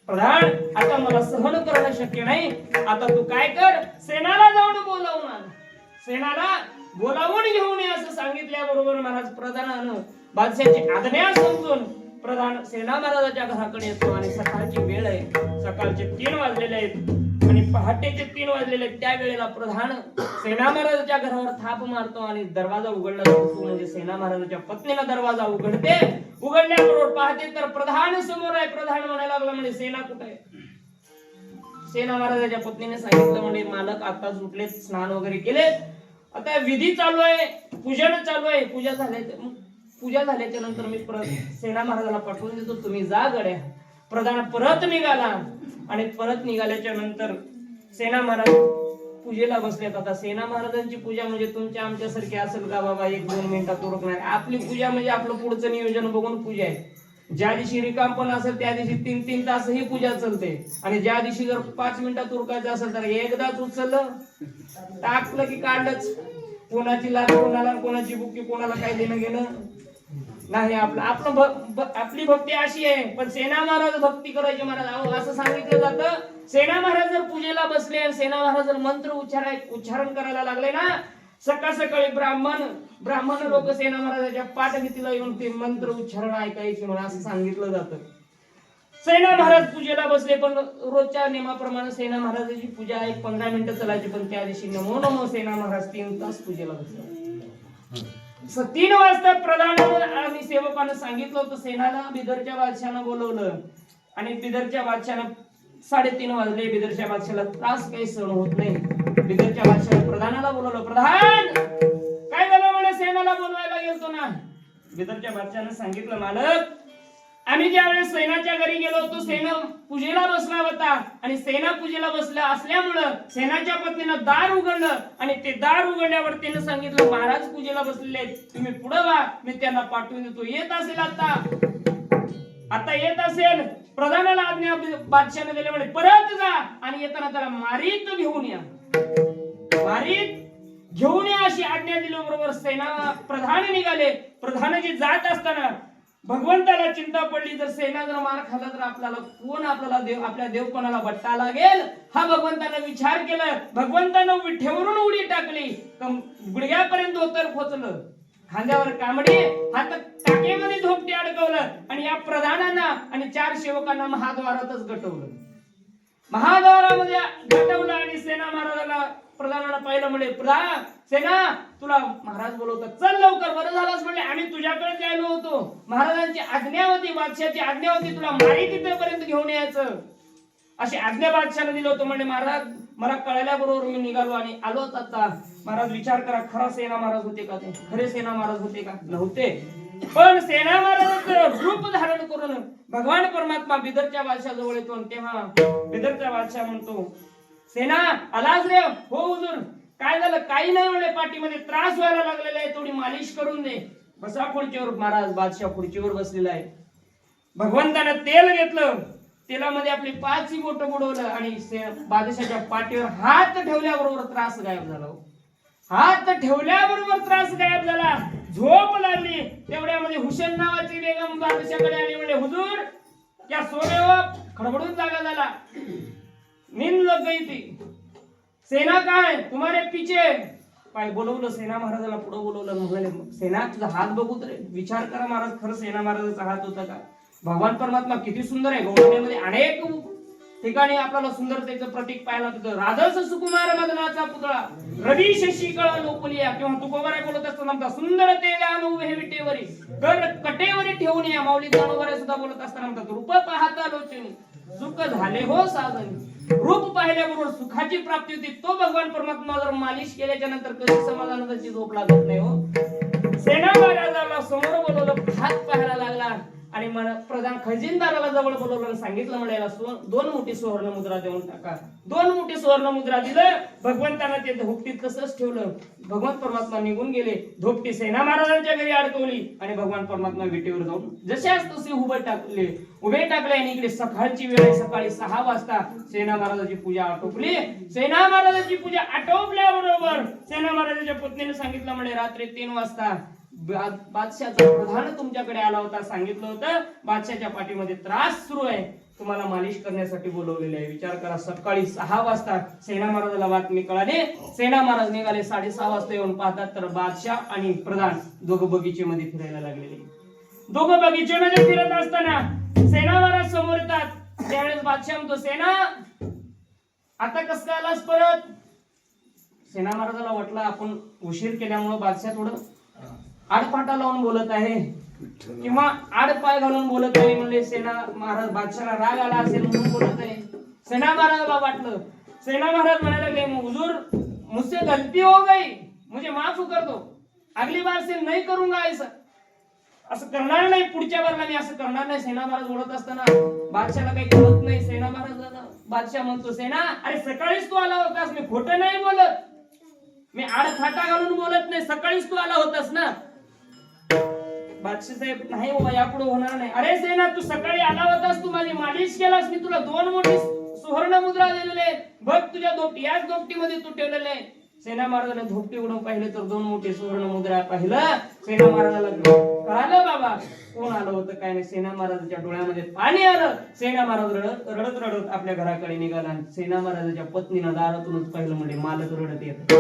प्रधान आता मला सहन करणं शक्य नाही. आता तू काय कर, सेनाला जाऊन बोलावून आण. सेनाला बोलावून घेऊन ये असं सांगितल्याबरोबर महाराज प्रधानानं बादशाहची आज्ञा समजून प्रधान सेना महाराजाच्या घराकडे येतो. आणि सकाळची वेळ आहे. सकाळचे 3 वाजलेले आहेत आणि पहाटेचे 3 वाजलेले आहेत. त्या वेळेला प्रधान सेना महाराजाच्या घरावर थाप मारतो आणि दरवाजा उघडला जातो. म्हणजे सेना महाराजाच्या पत्नीनं दरवाजा उघडते. उघडल्याबरोबर पाहते तर प्रधान समोर आहे. प्रधान म्हणायला लागला, म्हणजे सेना कुठे आहे? सेना महाराजाच्या पत्नीने सांगितलं, म्हणजे मालक आताच उठले, स्नान वगैरे केले, आता विधी चालू आहे, पूजन चालू आहे. पूजा झाल्याच्या नंतर मी सेना महाराजाला पाठवून देतो, तुम्ही जा गड्या. प्रधान परत निघाला आणि परत निघाल्याच्या नंतर सेना महाराज पूजेला बसलेत. आता सेना महाराजांची पूजा म्हणजे तुमच्या आमच्यासारखी असेल का बाबा 1-2 मिनिटात उरकणार? आपली पूजा म्हणजे आपलं पुढचं नियोजन बघून पूजा आहे. ज्या दिवशी रिकाम पण असेल त्या दिवशी 3-3 तास ही पूजा चालते. आणि ज्या दिवशी जर 5 मिनिटात उरकायचं असेल तर एकदाच उचललं टाकलं की काढलंच. कोणाची लाज कोणाला, कोणाची बुकी कोणाला काय देणं घेणं नाही. आपली भक्ती अशी आहे. पण सेना महाराज भक्ती करायची महाराज असं सांगितलं जातं. सेना महाराज जर पूजेला बसले आणि सेना महाराज जर मंत्र उच्चारण करायला लागले ना, सकाळी ब्राह्मण लोक सेना महाराजाच्या पाठभीतीला येऊन ते मंत्र उच्चारण ऐकायचे म्हणून असं सांगितलं जातं. सेना महाराज पूजेला बसले. पण रोजच्या नियमाप्रमाणे सेना महाराजाची पूजा 15 मिनिटं चालायची. पण त्या दिवशी नमो नमो सेना महाराज 3 तास पूजेला बसले. 3 वाजता प्रधानानं आणि सेवकानं सांगितलं होतं सेनाला बिदरच्या बादशाहनं बोलवलं. आणि बिदरच्या बादशाहनं 3:30 वाजले. बिदरच्या बादशाहला त्रास काही सहन होत नाही. बिदरच्या बादशाहनं प्रधानाला बोलवलं. प्रधान काय झालं म्हणे, सेनाला बोलवायला गेलतो ना. बिदरच्या बादशाहनं सांगितलं, मालक आम्ही ज्यावेळेस सेनाच्या घरी गेलो होतो, सेना पूजेला बसला होता. आणि सेना पूजेला बसला असल्यामुळं सेनाच्या पत्नीनं दार उघडलं. आणि ते दार उघडल्यावर त्यानं सांगितलं, महाराज पूजेला बसलेले आहेत, तुम्ही पुढे वा, मी त्यांना पाठवून देतो. येत असेल आता येत असेल. प्रधानाला आज्ञा बादशाहने दिली, म्हणे परत जा आणि येताना त्याला मारीत घेऊन या. अशी आज्ञा दिल्याबरोबर सेना प्रधान निघाले. प्रधानाची जात असताना भगवंताला चिंता पडली, जर सेना जर मार खाल्ला तर आपल्या देवपणाला बट्टा लागेल. हा भगवंतानं विचार केला. भगवंतानं विठेवरून उडी टाकली. गुडघ्यापर्यंत धोतर खोचलं, खांद्यावर कामडी, हातात टाकेमध्ये धोपटे अडकवलं आणि या प्रधानांना आणि 4 सेवकांना महाद्वारातच गटवलं. महाद्वारामध्ये गटवलं आणि सेना महाराजाला प्रधानाला पाहिलं म्हणे, प्रधान सेना तुला महाराज बोलवतात, चल लवकर. बरं झालंच म्हणले, आम्ही तुझ्याकडे आलो होतो, महाराजांची आज्ञा होती, बादशाची आज्ञा होती, तुला मारी तिथेपर्यंत घेऊन यायचं, अशी आज्ञा बादशाला दिलं होतं. म्हणजे महाराज मला कळल्याबरोबर मी निघालो आणि आलोच आता. महाराज विचार करा, खरा सेना महाराज होते का ते? खरे सेना महाराज होते का? नव्हते. पण सेना महाराजांचं रूप धारण करून भगवान परमात्मा बिदरच्या बादशाह जवळ येतो. तेव्हा बिदरचा बादशाह म्हणतो, सेना आलाच रे? हो हुजूर. काय झालं? काही नाही म्हणले, पाठीमध्ये त्रास व्हायला लागलेला आहे, थोडी मालिश करून दे. बसा खुर्चीवर. महाराज बादशाह खुर्चीवर बसलेला आहे. भगवंतानं तेल घेतलं, तेलामध्ये आपली 5 बोट बुडवलं आणि बादशाच्या पाठीवर हात ठेवल्याबरोबर त्रास गायब झाला. हात ठेवल्याबरोबर त्रास गायब झाला. झोप लागली. तेवढ्यामध्ये हुसेन नावाची बेगम बादशाकडे आली. म्हणजे हुजूर क्या सोने हो? खडबडून जागा झाला. नींद लग गई थी. सेना काय तुम्हारे पीछे? काय बोलवलं सेना महाराजाला, पुढे बोलवलं. म्हणाले, सेना तुझा हात बघू तर. विचार करा महाराज, खरं सेना महाराजाचा हात होता का? भगवान परमात्मा किती सुंदर आहे. गौडण्यामध्ये अनेक ठिकाणी आपल्याला सुंदरतेचं प्रतीक पाहायला मिळतं. राजस सुकुमार मदनाचा पुतळा रवी शशी कळा लोकलिया, किंवा तुकोबाराय बोलत असताना सुंदर ते गाणू हे विटेवरी कर कटेवरी ठेवून या. माऊली जानोबाराय सुद्धा बोलत असताना म्हणतात, रूप पाहता लोचनी सुख झाले हो साधनी. रूप पाहिल्याबरोबर सुखाची प्राप्ती होती. तो भगवान परमात्मा जर मालिश केल्याच्या नंतर कशी समाधानाची झोप लागत नाही हो. सेना महाराजाला समोर बोलवलं, हात पाहायला लागला आणि प्रधान खजिनदाराला जवळ बोलवलं, सांगितलं म्हणायला 2 मोठी सुवर्ण मुद्रा देऊन टाका. 2 मोठी सुवर्ण मुद्रा दिलं. भगवंतानं ते धोपटीत तसंच ठेवलं. भगवान परमात्मा निघून गेले. धोपटी सेना महाराजांच्या घरी अडकवली आणि भगवान परमात्मा विटेवर जाऊन जशाच तसे उभे टाकले आणि इकडे सकाळची वेळ आहे. सकाळी 6 वाजता सेना महाराजाची पूजा आटोपली. सेना महाराजाची पूजा आटोपल्याबरोबर सेना महाराजाच्या पत्नीने सांगितलं म्हणे, रात्री 3 वाजता बादशाचा प्रधान तुमच्याकडे आला होता, सांगितलं होतं बादशाच्या पाठीमध्ये त्रास सुरू आहे, तुम्हाला मालिश करण्यासाठी बोलवलेले आहे. विचार करा, सकाळी 6 वाजता सेना महाराजाला बातमी कळाली. सेना महाराज निघाले. 6:30 वाजता येऊन पाहतात तर बादशाह आणि प्रधान दोघं बगीचेमध्ये फिरायला लागलेले. दोघं बगीचेमध्ये फिरत असताना सेना महाराज समोर येतात. त्यावेळेस बादशाह म्हणतो, सेना आता कस काय आलास परत? सेना महाराजाला वाटलं आपण उशीर केल्यामुळे बादशाह थोडं आडपाटा लावून बोलत आहे किंवा आडपाय घालून बोलत आहे. म्हणजे सेना महाराज बादशाला राग आला असेल म्हणून बोलत आहे. सेना महाराजाला वाटलं. सेना महाराज म्हणायला लागले, हुजूर मुझसे गलती हो गई, मुझे माफ कर दो, अगली बार से नहीं करूंगा ऐसा. असं करणार नाही, पुढच्या बारला मी असं करणार नाही. सेना महाराज बोलत असताना बादशाला काही कळत नाही. सेना महाराजाला बादशाह म्हणतो, सेना अरे सकाळीच तू आला होतास, मी खोटं नाही बोलत, मी आडफाटा घालून बोलत नाही, सकाळीच तू आला होतास ना. बादशाह साहेब, नाही बाबा यापुढे होणार नाही. अरे सेना तू सकाळी आला होतास, तू माझी मालिश केलास, मी तुला 2 मोठी सुवर्ण मुद्रा दिलेले, बघ तुझ्या याच धोपटीमध्ये तू ठेवलेले. सेना महाराजाने धोपटी उडून पाहिले तर 2 मोठी सुवर्ण मुद्रा पाहिलं. सेना महाराजाला कळालं बाबा कोण आलं होतं काय नाही. सेना महाराजाच्या डोळ्यामध्ये पाणी आलं. सेना महाराज रडत रडत आपल्या घराकडे निघाला. सेना महाराजाच्या पत्नीनं दारातूनच पाहिलं. म्हणजे मालक रडत येत,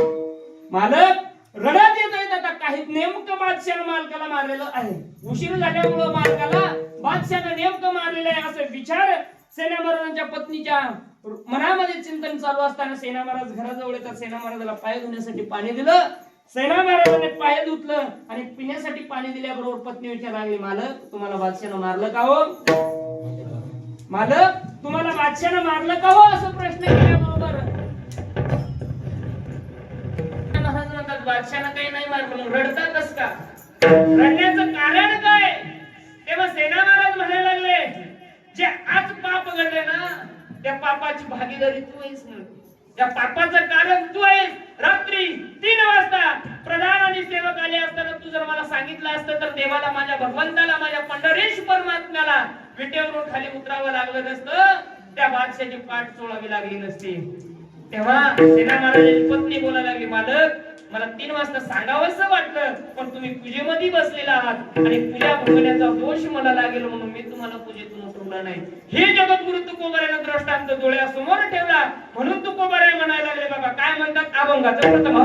मालक रडत येत आहेत. आता काही नेमकं बादशाह मालकाला मारलेलं आहे. उशीर झाल्यामुळं मालकाला बादशाहनं नेमकं मारलेलं आहे असं विचार सेना महाराजांच्या पत्नीच्या मनामध्ये चिंतन चालू असताना सेना महाराज घराजवळ येतात. सेना महाराजाला पाय धुण्यासाठी पाणी दिलं. सेना महाराजाने पाय धुतलं आणि पिण्यासाठी पाणी दिल्याबरोबर पत्नी विचारायला लागली, मालक तुम्हाला बादशाहनं मारलं का हो? मालक तुम्हाला बादशाहनं मारलं का हो? असं प्रश्न केल्याबरोबर बादशाहनं काही नाही मारलं. रडतात कस का? रडण्याचं कारण काय? तेव्हा सेना महाराज म्हणायला लागले, जे आज पाप घडले ना त्या पापाची भागीदारी तू आहेस ना, त्या पापाचं कारण तू आहेस. रात्री 3 वाजता प्रधान आणि सेवक आले असताना तू जर मला सांगितलं असतं तर देवाला, माझ्या भगवंताला, माझ्या पंढरीश परमात्म्याला विटेवरून खाली उतरावं लागलं नसतं, त्या बादशाची पाठ चोळावी लागली नसती. तेव्हा सेना महाराजांची पत्नी बोलायला लागली, मालक मला 3 वाजता सांगावंसं वाटलं, पण तुम्ही पूजेमध्ये बसलेला आहात आणि पूजा भंगण्याचा दोष मला लागेल म्हणून मी तुम्हाला पूजेतून उठवला नाही. हे जगद्गुरु तुकोबारायनं दृष्टांत डोळ्यासमोर ठेवला. म्हणून तुकोबाराय म्हणायला लागले, बाबा काय म्हणतात अभंगाचं प्रथम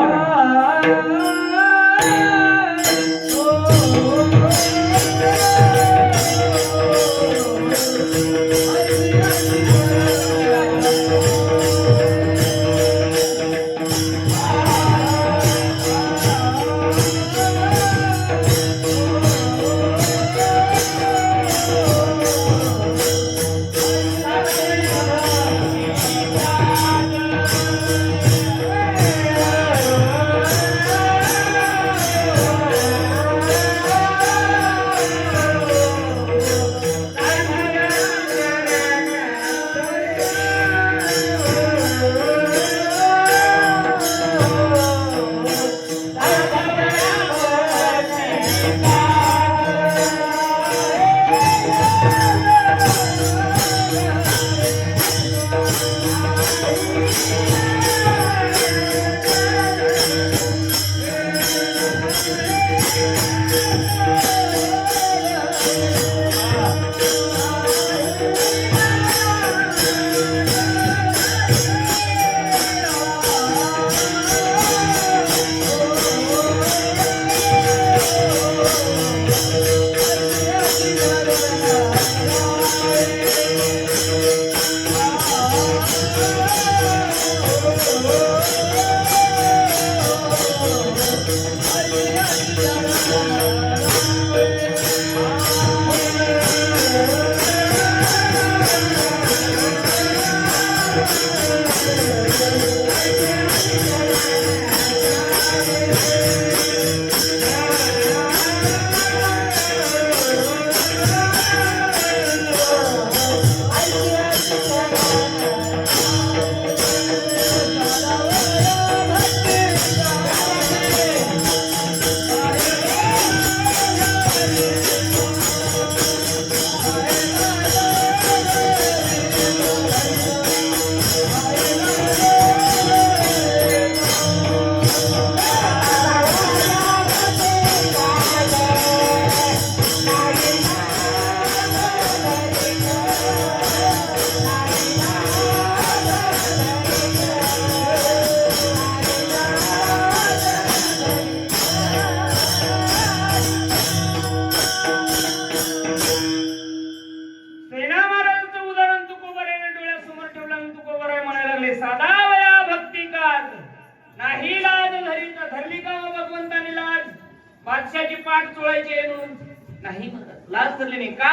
लाज धरली नाही का?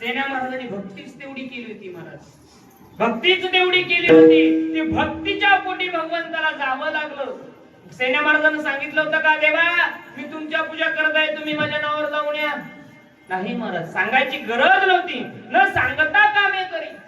सेना महाराजांनी भक्तीच तेवढी केली होती महाराज, भक्तीच तेवढी केली होती. ती भक्तीच्या पोटी भगवंताला जावं लागलं. सेना महाराजांना सांगितलं होतं का, देवा मी तुमच्या पूजा करत आहे, तुम्ही माझ्या नावावर जाऊन या? नाही महाराज, सांगायची गरज नव्हती. न सांगता कामे करी.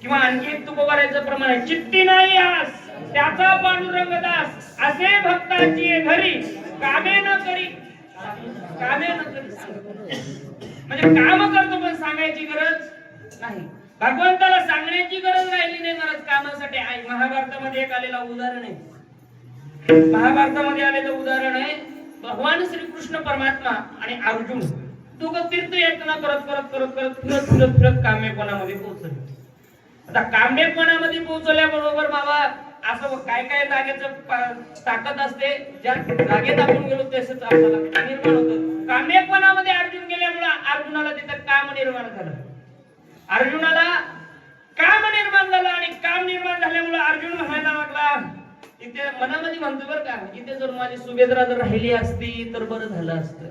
किंवा आणखी एक तुकोबारायचं प्रमाण आहे, चित्ती नाही आस त्याचा पांडुरंग दास, असे भक्ताची घरी कामे न करी. कामे न करी म्हणजे काम करतो पण सांगायची गरज नाही. भगवंताला सांगण्याची गरज राहिली नाही महाराज कामासाठी. महाभारतामध्ये एक आलेला उदाहरण आहे, महाभारतामध्ये आलेलं उदाहरण आहे, भगवान श्रीकृष्ण परमात्मा आणि अर्जुन दोघं तीर्थयात्रा करत करत करत करत फिरत फिरत फिरत काम्यपणामध्ये पोहोचले. आता काम्यपणामध्ये पोहोचल्याबरोबर बाबा असं काय काय जागेचं ताकद असते, ज्या जागेत आपण गेलो तसंच आपल्याला निर्माण होतं. काम्यपणामध्ये अर्जुन गेल्यामुळे अर्जुनाला तिथं काम निर्माण झालं. अर्जुनाला काम निर्माण झालं आणि काम निर्माण झाल्यामुळे अर्जुन म्हणायला लागला, इथे मनामध्ये म्हणतो बरं का, इथे जर माझी सुभेद्रा जर राहिली असती तर बरं झालं असतं,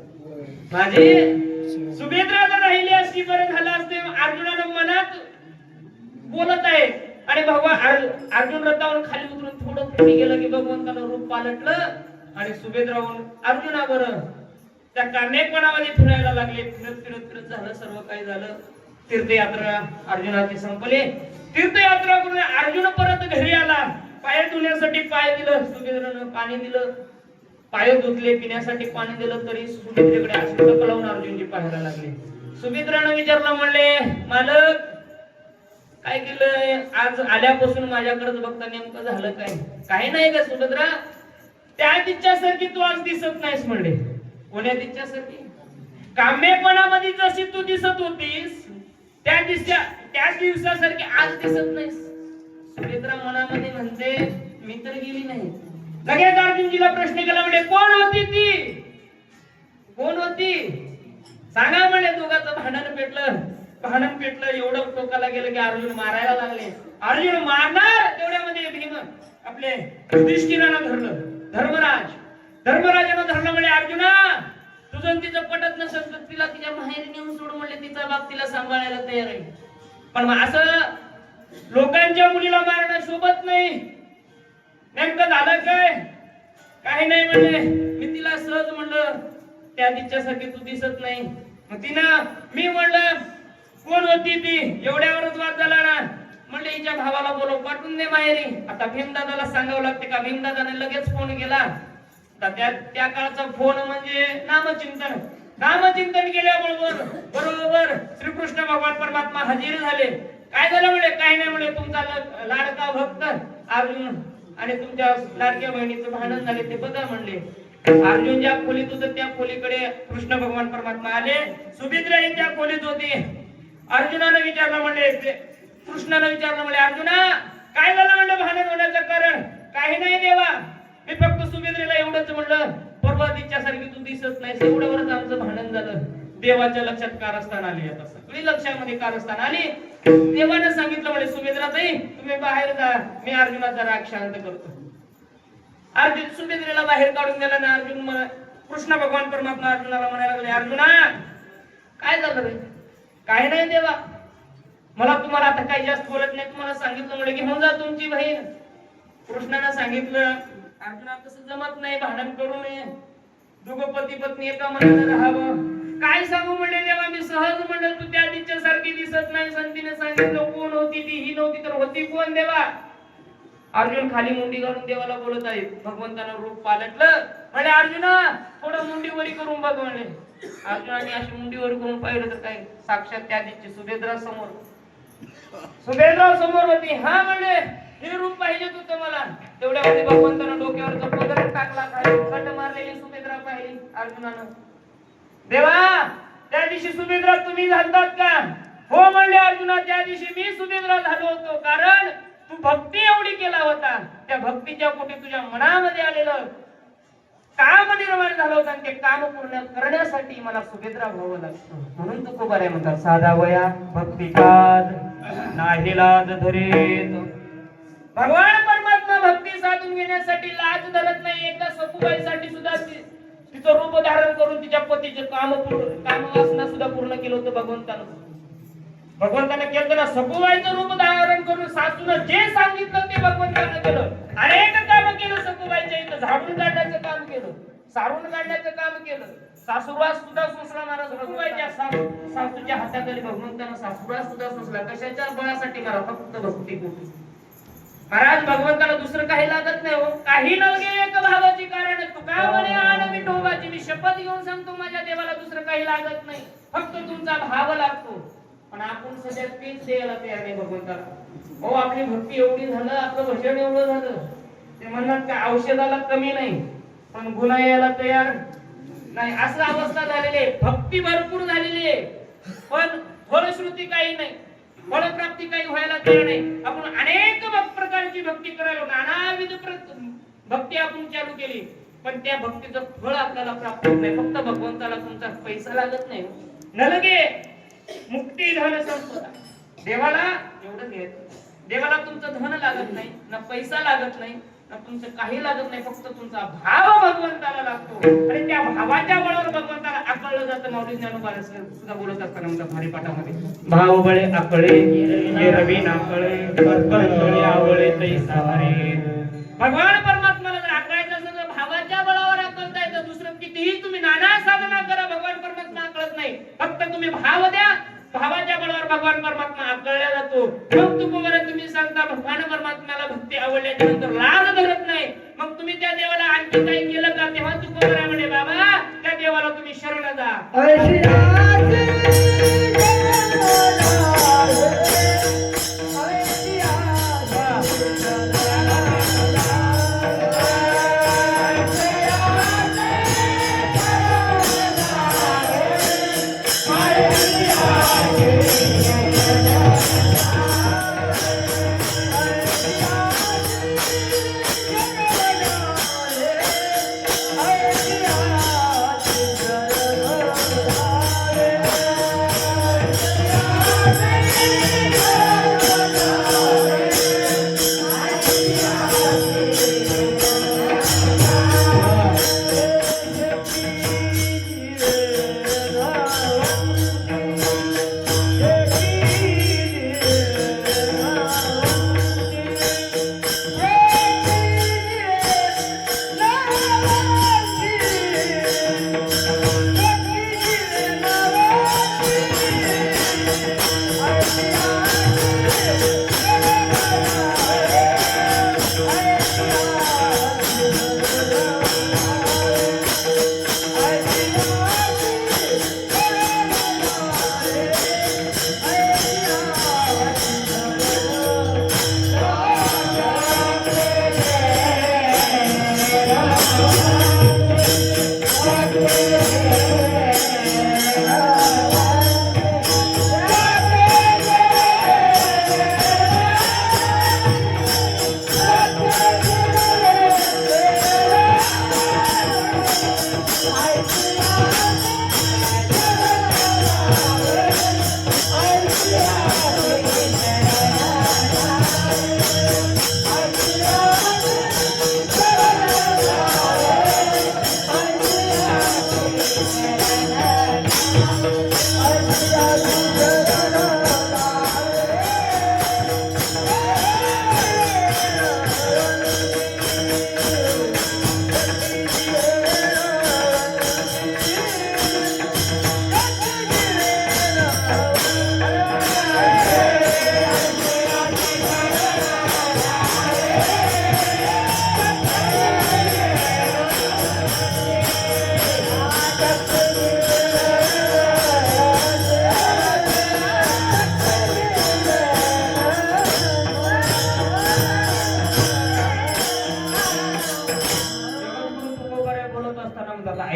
माझी सुभेद्रा जर राहिली असती बरं झालं असते. अर्जुनानं मनात बोलत आहे आणि भगवान अर्जुन रथावरून खाली उतरून थोडं पुढे गेलं की भगवंतानं रूप पालटलं आणि सुभेद्रावरून अर्जुनावर त्या काम्यपणामध्ये फिरायला लागले. फिरत फिरत फिरत झालं सर्व काही झालं. तीर्थयात्रा अर्जुनाची संपली. तीर्थयात्रा करून अर्जुन परत घरी आला. पाय धुण्यासाठी पाय दिलं, सुभेद्रानं पाणी दिलं, पाय धुतले, पिण्यासाठी पाणी दिलं, तरी सुभेद्रेकडे अशी टक लावून अर्जुनजी पाहायला लागले. सुभेद्रानं विचारलं, म्हणले मालक काय केलंय आज आल्यापासून माझ्याकडेच बघता नेमकं झालं काय? काही नाही का सुभद्रा, त्या दिच्छासारखी तू आज दिसत नाहीस म्हणले. कोण्या दिच्छासारखी? काम्यपणामध्ये जशी तू दिसत होतीस त्याच दिवसासारखी आज दिसत नाहीस. सुभद्रा मनामध्ये म्हणते मी तर गेली नाही. लगेच अर्जुनजीला प्रश्न केला, म्हणजे कोण होती ती? कोण होती सांगा म्हणे. दोघांचं भांडण पेटलं एवढं टोकाला गेलं की अर्जुन मारायला लागले. अर्जुन मारणार तेवढ्यामध्ये भीम आपले युधिष्ठिरानं धरलं. धर्मराज धर्मराजानं धरलं म्हणे अर्जुना तुझं आणि तिचं पटत नसेल तर तिला तिच्या माहेरी नेऊन सोड म्हणले तिचा बाप तिला सांभाळायला तयार आहे. पण मग असं लोकांच्या मुलीला मारणं शोभत नाही. नेमकं झालं काय काही नाही म्हणले मी तिला सहज म्हणलं त्या तिच्यासारखी तू दिसत नाही. मग तिनं मी म्हणलं कोण होती ती एवढ्यावरच वाद झाला ना. म्हणले हिच्या भावाला बोलव पाठवून दे माहेरी. आता भीमदादाला सांगावं लागते का भीमदादाने लगेच फोन केला. त्या काळचा फोन म्हणजे नामचिंतन केल्याबरोबर बरोबर श्रीकृष्ण भगवान परमात्मा हजीर झाले. काय झालं म्हणे काही नाही म्हणे तुमचा लाडका भक्त अर्जुन आणि तुमच्या लाडक्या बहिणीचं भांडण झाले ते बघा म्हणले. अर्जुन ज्या खोलीत होत त्या खोलीकडे कृष्ण भगवान परमात्मा आले. सुभद्रा ही त्या खोलीत होती. अर्जुनाने विचारलं म्हणले कृष्णाने विचारलं म्हणले अर्जुना काय झालं म्हणलं भांडण होण्याचं कारण. काही नाही देवा मी फक्त सुभद्रेला एवढंच म्हणलं पर्वतीच्या सारखी तू दिसत नाही एवढ्यावरच आमचं भांडण झालं. देवाच्या लक्षात कारस्थान आली. आता सगळी लक्षामध्ये कारस्थान आली. देवाने सांगितलं म्हणे सुभद्राताई तुम्ही बाहेर जा मी अर्जुनाचा राग शांत करतो. अर्जुन सुभद्रेला बाहेर काढून गेला ना. अर्जुन कृष्ण भगवान परमात्मा अर्जुनाला म्हणायला लागले अर्जुना काय झालं रे. काही नाही देवा मला तुम्हाला आता काही जास्त बोलत नाही. तुम्हाला सांगितलं म्हणजे घेऊन जा तुमची बहीण. कृष्णाने सांगितलं अर्जुना तसं जमत नाही भांडण करू नये. दोघं पती पत्नी एका मनानं राहावं. काय सांगू म्हणले देवा मी सहज म्हणलं तू त्या तिच्या सारखी दिसत नाही. संतीने सांगितलं कोण होती ती ही नव्हती तर होती कोण देवा. अर्जुन खाली मुंडी घालून देवाला बोलत आहे. भगवंतानं रूप पालटलं म्हणजे अर्जुना थोडं मुंडी वरी करून बघ म्हणले. अर्जुनाने अशी मुंडी वर करून पाहिलं तर काय साक्षात त्या दिवशी सुभद्रा समोर होती. हा म्हणले हे रूप पाहिजे होतं मला. तेवढ्यामध्ये भगवंतानं डोक्यावरचा पदर टाकला खाली कट मारलेली सुभद्रा पाहिली अर्जुनानं. देवा त्या दिवशी सुभद्रा तुम्ही झालतात का. हो म्हणले अर्जुना त्या दिवशी मी सुभद्रा झालो होतो कारण तू भक्ती एवढी केला होता. त्या भक्तीच्या पोटी तुझ्या मनामध्ये आलेलं काम निर्माण झालं होतं आणि ते काम पूर्ण करण्यासाठी मला सुभद्रा व्हावं लागतं. म्हणून तू खूप बरे म्हणतात साधा वया भक्ती काद नाही लाज धरेत. भगवान परमात्मा भक्ती साधून घेण्यासाठी लाज धरत नाही. एकदा सखुबाईसाठी सुद्धा तिचं रूप धारण करून तिच्या पतीचे काम वासना सुद्धा पूर्ण केलं होतं भगवंतानं केलं ना. सखुबाईचं रूप धारण करून सासूनं जे सांगितलं ते भगवंतानं केलं. अनेक काम केलं सखुबाईच्या इथं. झाडून काढण्याचं काम केलं सारून काढण्याचं काम केलं. सासूरास सुद्धा सोसला महाराज. सखुबाईच्या सासूच्या हाताखाली भगवंतानं सासूरास सुद्धा सोसला. कशाच्या बळासाठी मला फक्त भक्ती होती महाराज. भगवंताला दुसरं काही लागत नाही हो. काही नव्हे एक भावाची कारण तुका म्हणे आण विठोबाची. मी शपथ घेऊन सांगतो माझ्या देवाला दुसरं काही लागत नाही फक्त तुमचा भाव लागतो. पण आपण सध्या तेच द्यायला तयार नाही भगवंताला. हो आपली भक्ती एवढी झालं आपलं भजन एवढं झालं ते म्हणतात का औषधाला कमी नाही पण गुन्हा यायला तयार नाही. असं अवस्था झालेली आहे. भक्ती भरपूर झालेली आहे पण फलश्रुती काही नाही. फलप्राप्ती काही व्हायला तयार नाही. आपण अनेक प्रकारची भक्ती करायला नानाविध भक्ती आपण चालू केली पण त्या भक्तीचं फळ आपल्याला प्राप्त होत नाही. फक्त भगवंताला तुमचा पैसा लागत नाही. नलगे मुक्ती धन संपदा. देवाला एवढं घेत देवाला तुमचं धन लागत नाही ना पैसा लागत नाही ना तुमचं काही लागत नाही. फक्त तुमचा भाव भगवंताला लागतो आणि त्या भावाच्या बळावर भगवंताला आकळलं जातं. माऊली ज्ञानोबा सुद्धा बोलत असताना म्हणतात हरिपाठामध्ये भाव बळे आकळे हे रवी नाकळे परतळे आवळे तै सारे. भगवान परमात्म्याला जर आकळायचं असेल तर भावाच्या बळावर आकळता येतं. दुसरं कितीही तुम्ही नाना साधना करा भगवान परमात्मा आकळत नाही. फक्त तुम्ही भाव द्या. भावाच्या बळावर भगवान परमात्मा आकळला जातो. मग तुम्ही सांगता भगवान परमात्म्याला भक्ती आवडल्याच्या नंतर लाज धरत नाही. मग तुम्ही त्या देवाला आणखी काही केलं का तेव्हा तुकोबरा म्हणे बाबा त्या देवाला तुम्ही शरण जा.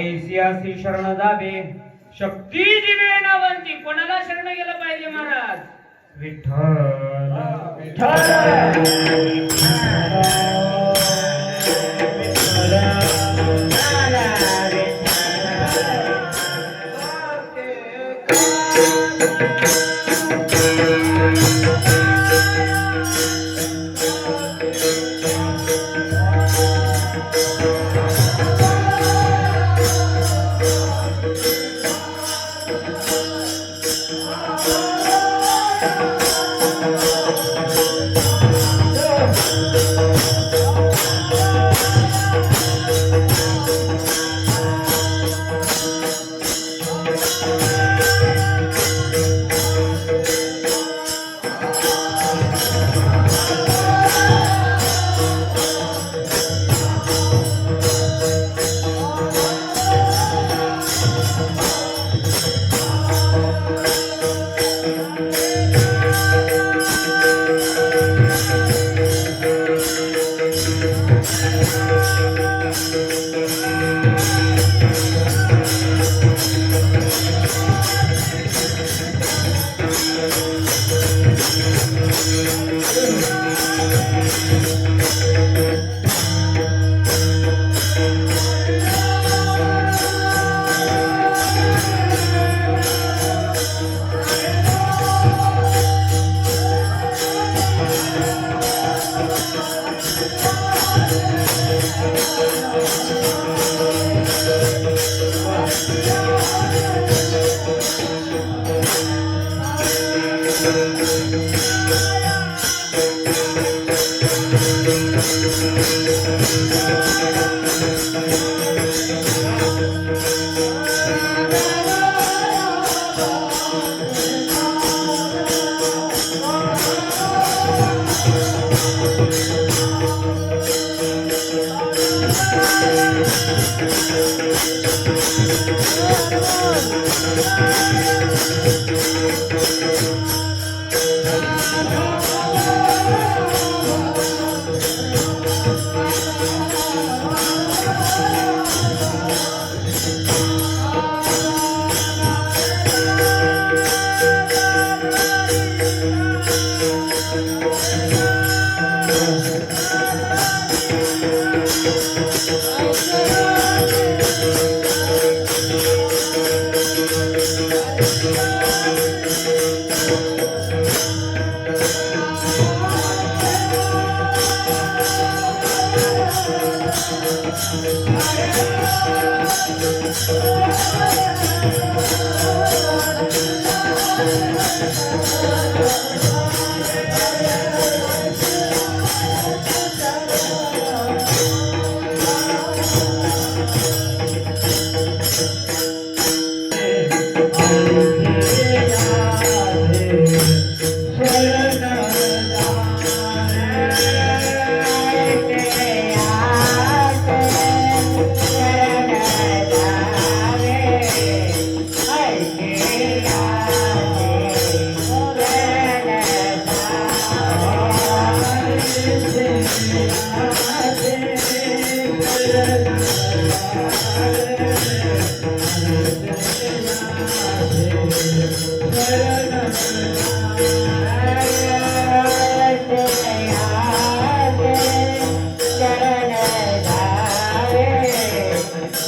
ऐतिहासिक शरण जावे शक्ती दिवे नावांची कोणाला शरण गेलं पाहिजे महाराज विठ्ठल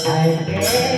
I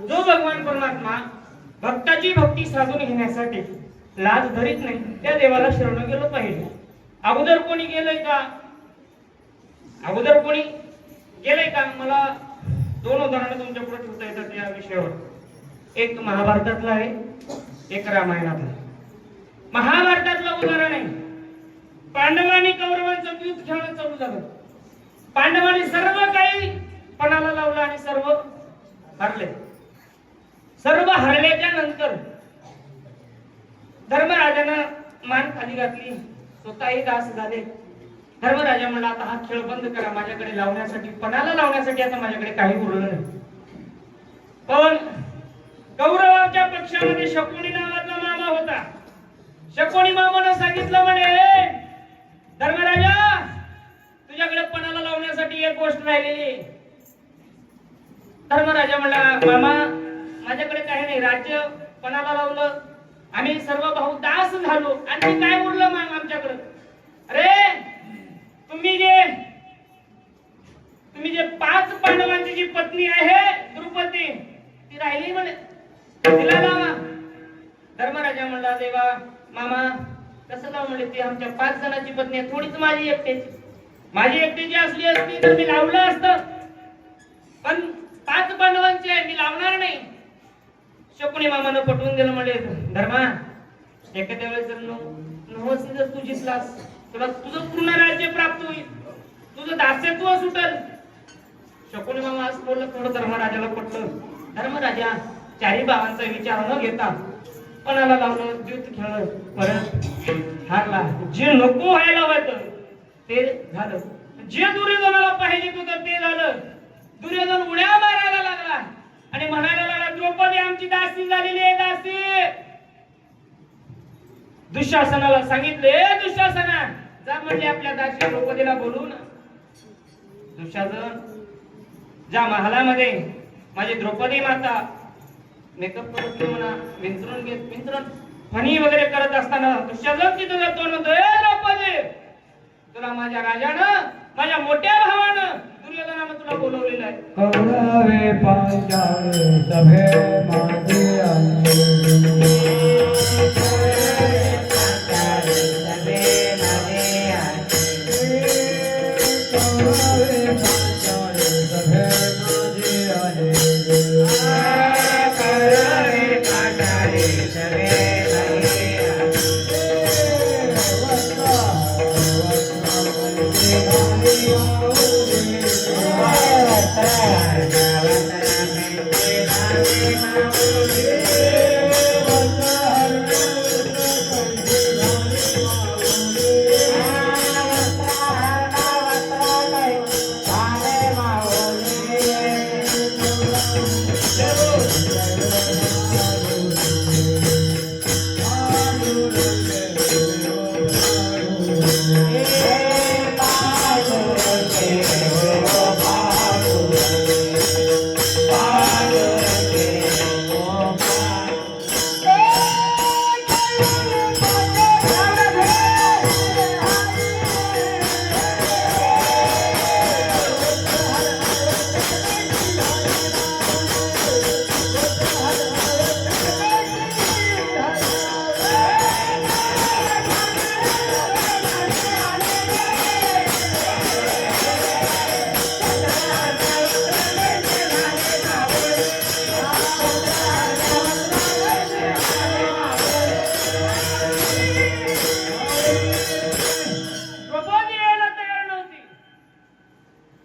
जो भगवान परमात्मा भक्ताची भक्ती साधून घेण्यासाठी लाज धरीत नाही त्या देवाला शरण गेलो पाहिजे. अगोदर कोणी गेलंय का? अगोदर कोणी गेलंय का? मला दोन उदाहरणं तुमच्या पुढे ठेवता येतात या विषयावर. एक महाभारतातलं आहे, एक रामायणातलं आहे. महाभारतातलं उदाहरण आहे, पांडवांनी कौरवांचं युद्ध खेळणं चालू झालं. पांडवांनी सर्व काही पणाला लावलं आणि सर्व हरले. सर्व हरल्याच्या नंतर धर्मराजानं मान खाली घातली, स्वतःही दास झाले. धर्मराजा म्हणला आता हा खेळ बंद करा, माझ्याकडे लावण्यासाठी पणाला लावण्यासाठी आता माझ्याकडे काही उरलं नाही. पण कौरवाच्या पक्षामध्ये शकुनी नावाचा मामा होता. शकुनी मामानं सांगितलं म्हणे, धर्मराजा तुझ्याकडे पणाला लावण्यासाठी एक गोष्ट राहिलेली. धर्मराजा म्हणला मामा माझ्याकडे काही नाही, राज्य पणाला लावलं, आम्ही सर्व भाऊ दास झालो, आणि काय उरलं मग आमच्याकडे? अरे तुम्ही जे 5 पांडवांची जी पत्नी आहे द्रुपदी ती राहिली म्हणे, तिला लावा. धर्मराजा म्हणला देवा मामा कसं लाव म्हणे, ती आमच्या 5 जणांची पत्नी आहे, थोडीच माझी एकट्याची. माझी एकट्याची असली असती तर मी लावलं असतं, पण 5 पांडवांची आहे, मी लावणार नाही. शकुनी मामानं पटवून दिलं म्हणे, धर्मा एखाद्या वेळेस जर नवस जर तू जिंकलास तुला तुझं पूर्ण राज्य प्राप्त होईल, तुझं दास्यत्व सुटल. शकुनी मामा असं बोललं, थोडं धर्मराजाला पटलं. धर्मराजा 4 भावांचा विचार न घेता पणाला लावलं, युद्ध खेळलं, परत हारला. जे नको व्हायला होतं ते झालं, जे दुर्योधनाला पाहिजे होतं ते झालं. दुर्योधन उड्या मारायला लागला आणि म्हणायला लागला, द्रौपदी आमची दासी झालेली आहे, दासी. दुःशासनाला सांगितले, दुःशासना जा म्हणजे आपल्या दासी द्रौपदीला बोलवून. दुःशासन ज्या महालामध्ये माझी द्रौपदी माता मेकअप करत म्हणा, विंचरून फणी वगैरे करत असताना दुःशासन तिथं जातो, द्रौपदी तुला माझ्या राजानं, माझ्या मोठ्या भावानं दुर्योधनानं तुला बोलवलेलं आहे. कौरवे पांचाल सभे माझे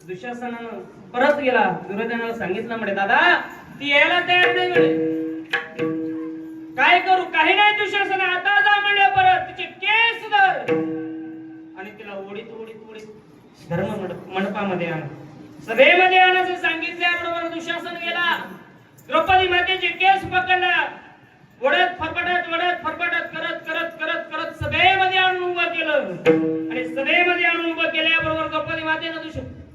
दुःशासनानं परत गेला, दुर्योधनाला सांगितलं म्हणे, दादा ती यायला तयार नाही म्हणे. काय करू? काही नाही दुःशासन, आता जा म्हणे, परत तिचे केस धर आणि तिला ओढीत ओढीत ओढीत धर्म मंडपामध्ये आण, सभेमध्ये आणायचं सांगितल्याबरोबर दुःशासन गेला. द्रौपदी मातेचे केस पकडला, ओढत फरफटत करत करत करत करत सभेमध्ये आणून उभं केलं. आणि सभेमध्ये आणून उभं केल्याबरोबर द्रौपदी मातेनं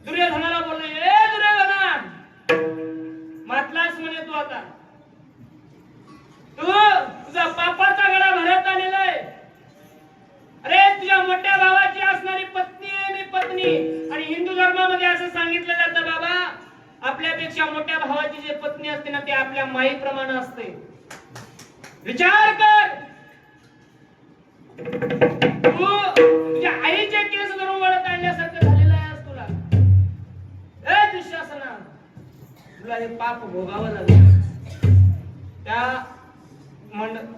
दुर्योधनाला बोलले, ए दुर्योधना मातलास म्हणे, तू आता तुझा पापाचा गडा भरत आलेला आहे. अरे तुझ्या मोठ्या भावाची असणारी पत्नी आहे मी पत्नी, आणि हिंदू धर्मामध्ये असं सांगितलं जातं बाबा आपल्यापेक्षा भावापेक्षा मोठ्या भावाची जी पत्नी असते ना ती आपल्या माईप्रमाणे असते. विचार कर, तू तुझ्या आईचे केस धरून वळत आणल्यासारखं झालेलं आहे आज तुला. ए दुःशासना, तुला हे पाप भोगावं लागलं. त्या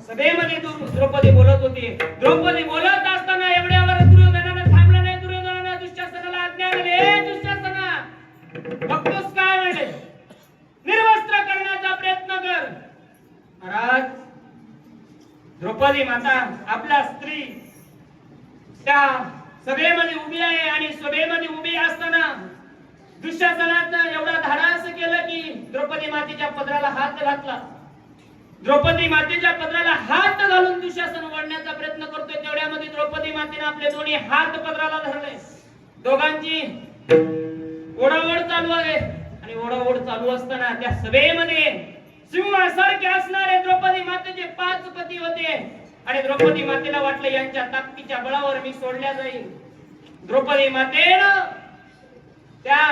सभेमध्ये द्रौपदी बोलत होती. द्रौपदी बोलत असताना एवढ्यावर दुर्योधनाने थांबला नाही. दुर्योधनाने दुःशासनाला आज्ञा दिली, ए दुःशासना, बघतोस काय म्हणजे निर्वस्त्र करण्याचा प्रयत्न कर. महाराज, द्रौपदी माता आपल्या स्त्री त्या सभेमध्ये उभी आहे आणि सभेमध्ये उभी असताना दुःशासनानं एवढा धाडस केलं की द्रौपदी मातेच्या पदराला हात घातला. द्रौपदी मातेच्या पदराला हात घालून दुःशासन ओढण्याचा प्रयत्न करतोय. तेवढ्यामध्ये द्रौपदी मातेने आपले दोन्ही हात पदराला धरले. दोघांची ओढाओढ चालू आहे आणि ओढाओढ चालू असताना त्या सभेमध्ये सिंहासारखे असणारे द्रौपदी मातेचे 5 पती होते आणि द्रौपदी मातेला वाटलं यांच्या ताकदीच्या बळावर मी सोडल्या जाईल. द्रौपदी मातेनं त्या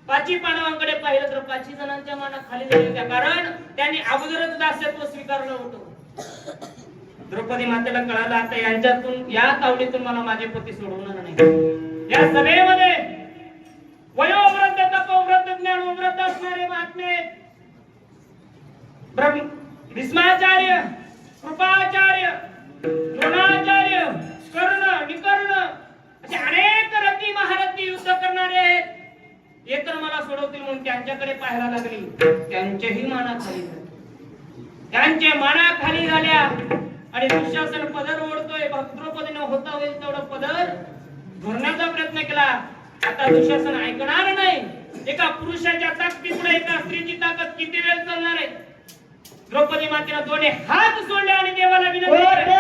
5 पांडवांकडे पाहिलं तर 5 जणांच्या माना खाली झाल्या होत्या, कारण त्यांनी अगोदरच दास्यत्व स्वीकारलं होतं. द्रौपदी मातेला कळालं आता यांच्यातून या तावडीतून मला माझे पती सोडवणार नाही. या सभेमध्ये वयोवृद्ध तपोवृद्ध ज्ञानवृद्ध असणारे महात्मे भीष्माचार्य, कृपाचार्य, द्रोणाचार्य, कर्ण, निकर्ण असे अनेक रथी महारथी युद्ध करणारे आहेत. हे तर मला सोडवतील म्हणून त्यांच्याकडे पाहायला लागली. त्यांचेही माना खाली झाले. त्यांचे माना खाली झाल्या आणि दुःशासन पदर ओढतोय. द्रौपदीने होता होईल तेवढं पदर धरण्याचा प्रयत्न केला. आता दुःशासन ऐकणार नाही. एका पुरुषाच्या ताकदीपुढे एका स्त्रीची ताकद किती वेळ चालणार आहे. द्रौपदी मातेने दोन्ही हात सोडले आणि देवाला विनंती केली,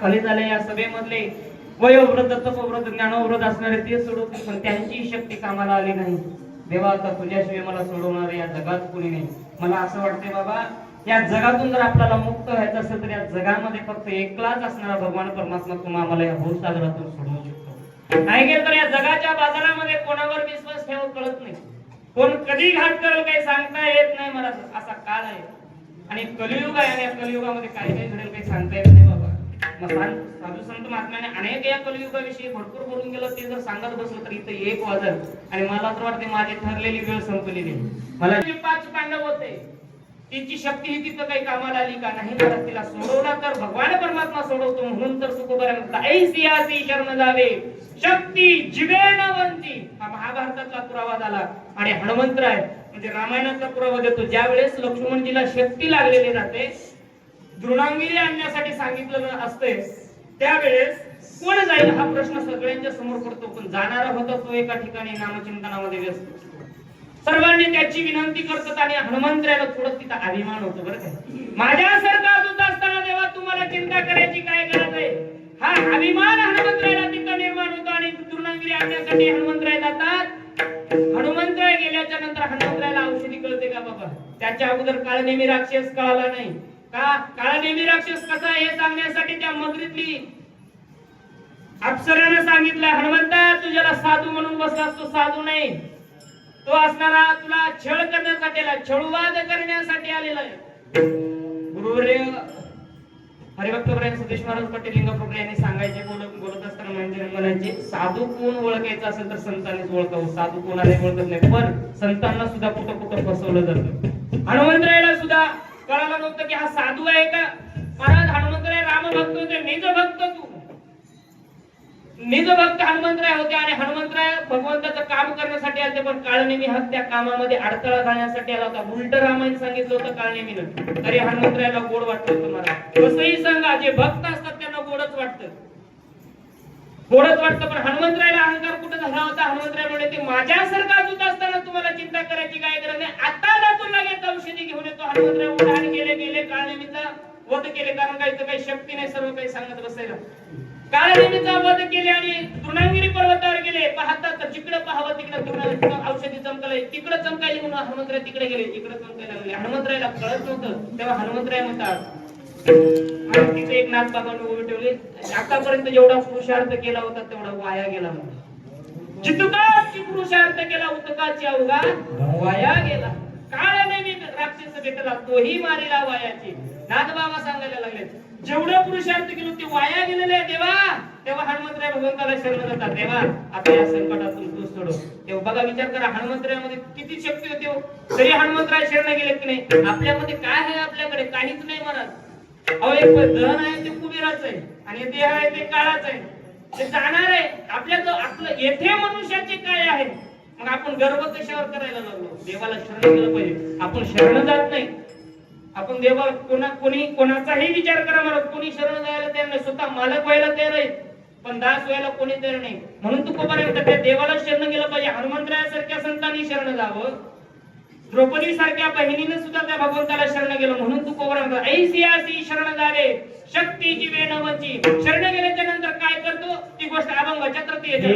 खाली झाले या सभेमधले वयोवृद्ध तपवृद्ध ज्ञानवृद्ध असणारे ते सोडवतील, पण त्यांची शक्ती कामाला आली नाही. देवा आता तुझ्याशिवाय मला सोडवणार या जगात कोणी नाही. मला असं वाटतंय बाबा, या जगातून जर आपल्याला मुक्त व्हायचं असेल तर या जगामध्ये फक्त एकलाच असणारा भगवान परमात्मा तुम्हा आम्हाला या भवसागरातून सोडवू शकतो. नाही गेलं तर या जगाच्या बाजारामध्ये कोणावर विश्वास ठेवू कळत नाही. कोण कधी घात करेल काही सांगता येत नाही. मला असा काळ आहे आणि कलियुग आहे, आणि या कलियुगामध्ये काय काय घडेल काही सांगता येत नाही बाबा. मग साधू संत महात्म्याने अनेक या कलियुगाविषयी भरपूर बोलून गेलं. ते जर सांगत बसलं तर इथं 1 वाजल आणि मला तर वाटते माझी ठरलेली वेळ संपलेली. मला 5 पांडव होते, तिची शक्ती ही तिथं काही कामाला आली का नाही. मला तिला सोडवला तर भगवान परमात्मा सोडवतो. म्हणून तर सुखोबरा ऐसी आसी शरण जावे शक्ती जिवेण वंती, हा महाभारतातला पुरावा झाला. आणि हनुमंतराय म्हणजे रामायणाचा पुरावा देतो. ज्या वेळेस लक्ष्मणजीला शक्ती लागलेली राहते, द्रोणांगिरी आणण्यासाठी सांगितलं असते, त्यावेळेस कोण जाईल हा प्रश्न सगळ्यांच्या समोर पडतो. पण जाणारा होता तो एका ठिकाणी नामचिंतनामध्ये व्यस्त असतो. सर्वांनी त्याची विनंती करतात आणि हनुमंतरायाला थोडं तिथं अभिमान होतो बरं का. माझ्यासारखा दूत असताना देवा तुम्हाला चिंता करायची काय गरज आहे, हा अभिमान हनुमंतरायाला तिथं निर्माण होतो. आणि द्रोणांगिरी आणण्यासाठी हनुमंतराय जातात. हनुमंतराय गेल्याच्या नंतर हनुमंतरायाला औषधी कळते का बाबा. त्याच्या अगोदर काळनेमी राक्षस कळाला नाही का. काळनेमी राक्षस कसा हे सांगण्यासाठी त्या मगरीतली अप्सराने सांगितलं, हनुमंता तुझ्याला साधू म्हणून बसलास, तो साधू नाही, तो असणारा तुला छळ करण्यासाठी आला, छळवाद करण्यासाठी आलेला आहे. गुरुवर्य हरिभक्तपरायण सतीश महाराज पाटील लिंगापूर यांनी सांगायचे, बोलत असताना म्हणजे म्हणायचे, साधू कोण ओळखायचं असेल तर संतांनीच ओळखावं. साधू कोणाला ओळखत नाही, पण संतांना सुद्धा कुठं कुठं फसवलं जातं. हनुमंतरायाला सुद्धा कळालं नव्हतं की हा साधू आहे का. महाराज हनुमंतराय रामभक्त होते, निज भक्त तू निज भक्त हनुमंतराय होते. आणि हनुमंतराय भगवंताचं काम करण्यासाठी आले, पण काळनेमी हा त्या कामामध्ये अडथळा घालण्यासाठी आला होता. उलट रामायण सांगितलं होतं काळनेमीनं, तरी हनुमंतरायाला गोड वाटलं होतं. मला कसंही सांगा, जे भक्त असतात त्यांना गोडच वाटतं. पण हनुमंतरायाला अहंकार कुठं झाला होता. हनुमंतराय म्हणे, ते माझ्यासारखा दूत असताना तुम्हाला चिंता करायची काय गरज नाही, आता जातो लगेच औषधी घेऊन येतो. हनुमंतराय उठान गेले काळनेमीचा वध केले, कारण काही तर काही शक्ती नाही सर्व काही सांगत बसायला. काळनेमीचा वध केले आणि तृणांगिरी पर्वतावर गेले. पाहता तर जिकडे पाहावं तिकडे औषधी चमकले, तिकडे चमकायली म्हणून हनुमंतराय तिकडे गेले, तिकडे चमकायला लागले. हनुमंतरायला कळत नव्हतं. तेव्हा हनुमंतराय म्हणतात, तिथे एक नाथ बाबांनी उभे ठेवले, आतापर्यंत जेवढा पुरुषार्थ केला होता तेवढा वाया गेला. जितकाची पुरुषार्थ केला उतकाची अवघा वाया गेला. काळनेमी राक्षस भेटला, तोही मारिला वायाची. नाथ बाबा सांगायला लागले, जेवढं पुरुषार्थ केलं ते वाया गेलेले आहे देवा. तेव्हा हनुमंतराय भगवंताला शरण जातात, देवा आता या संकटातून तू सोडव. तेव्हा बघा विचार करा, हनुमंतरायामध्ये किती शक्ती होती. तरी हनुमंतराय शरण गेले की नाही. आपल्यामध्ये काय आहे, आपल्याकडे काहीच नाही महाराज. अहो एक धन आहे ते कुबेराच आहे, आणि देह आहे ते काळाच आहे, ते जाणार आहे. आपलं येथे मनुष्याचे काय आहे. मग आपण गर्व कशावर करायला लागलो. देवाला शरण गेलं पाहिजे. आपण शरण जात नाही. आपण देवाला कोणाचाही विचार करा महाराज, कोणी शरण जायला तयार नाही. स्वतः मालक व्हायला तयार आहे, पण दास व्हायला कोणी तयार नाही. म्हणून तुकोबा म्हणतात, त्या देवाला शरण गेलं पाहिजे. हनुमंतरायासारख्या संतांनी शरण जावं. द्रौपदी सारख्या बहिणीने सुद्धा त्या भगवंताला शरण गेलं. म्हणून तुकोबा म्हणतात, ऐसी आसी शरण जावे शक्ती जिवे नवची. शरण गेल्याच्या नंतर काय करतो ती गोष्ट अभंगाच्या तृतीयेच्या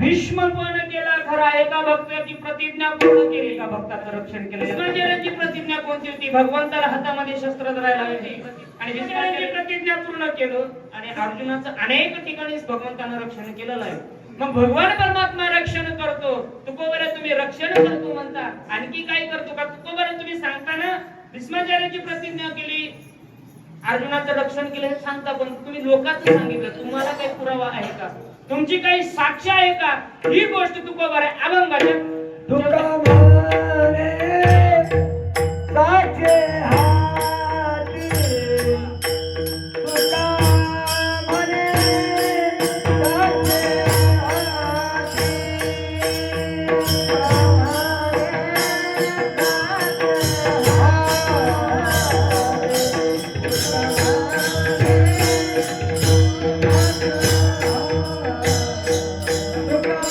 भीष्म पण केला खरा, एका भक्ताची प्रतिज्ञा पूर्ण केली, एका भक्ताचं रक्षण केलं. भीष्माचार्याची प्रतिज्ञा कोणती होती? भगवंताला हातामध्ये शस्त्र धरायला होती आणि भीष्माची प्रतिज्ञा पूर्ण केलं आणि अर्जुनाचं अनेक ठिकाणी भगवंतानं रक्षण केलेलं आहे. मग भगवान परमात्मा रक्षण करतो, तुकोबर तुम्ही रक्षण करतो म्हणता, आणखी काय करतो का? तुकोबर तुम्ही सांगताना भीष्माचार्याची प्रतिज्ञा केली, अर्जुनाचं रक्षण केलं हे सांगता, पण तुम्ही लोकांचं सांगितलं, तुम्हाला काही पुरावा आहे का? तुमची काही साक्ष आहे का? ही गोष्ट तुकोबर आहे अभंगाच्या तुका म्हणे साचे हाती, तुका म्हणे साचे हाती, तुका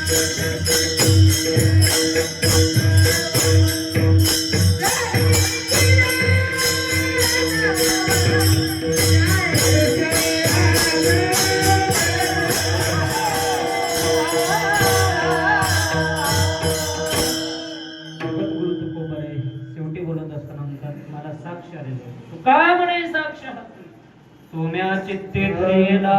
जगद्गुरु तुकोबाराय शेवटी बोलत असताना म्हणतात मला साक्ष आलेले तू काय म्हणे साक्ष तुम्या चित्ते धरेला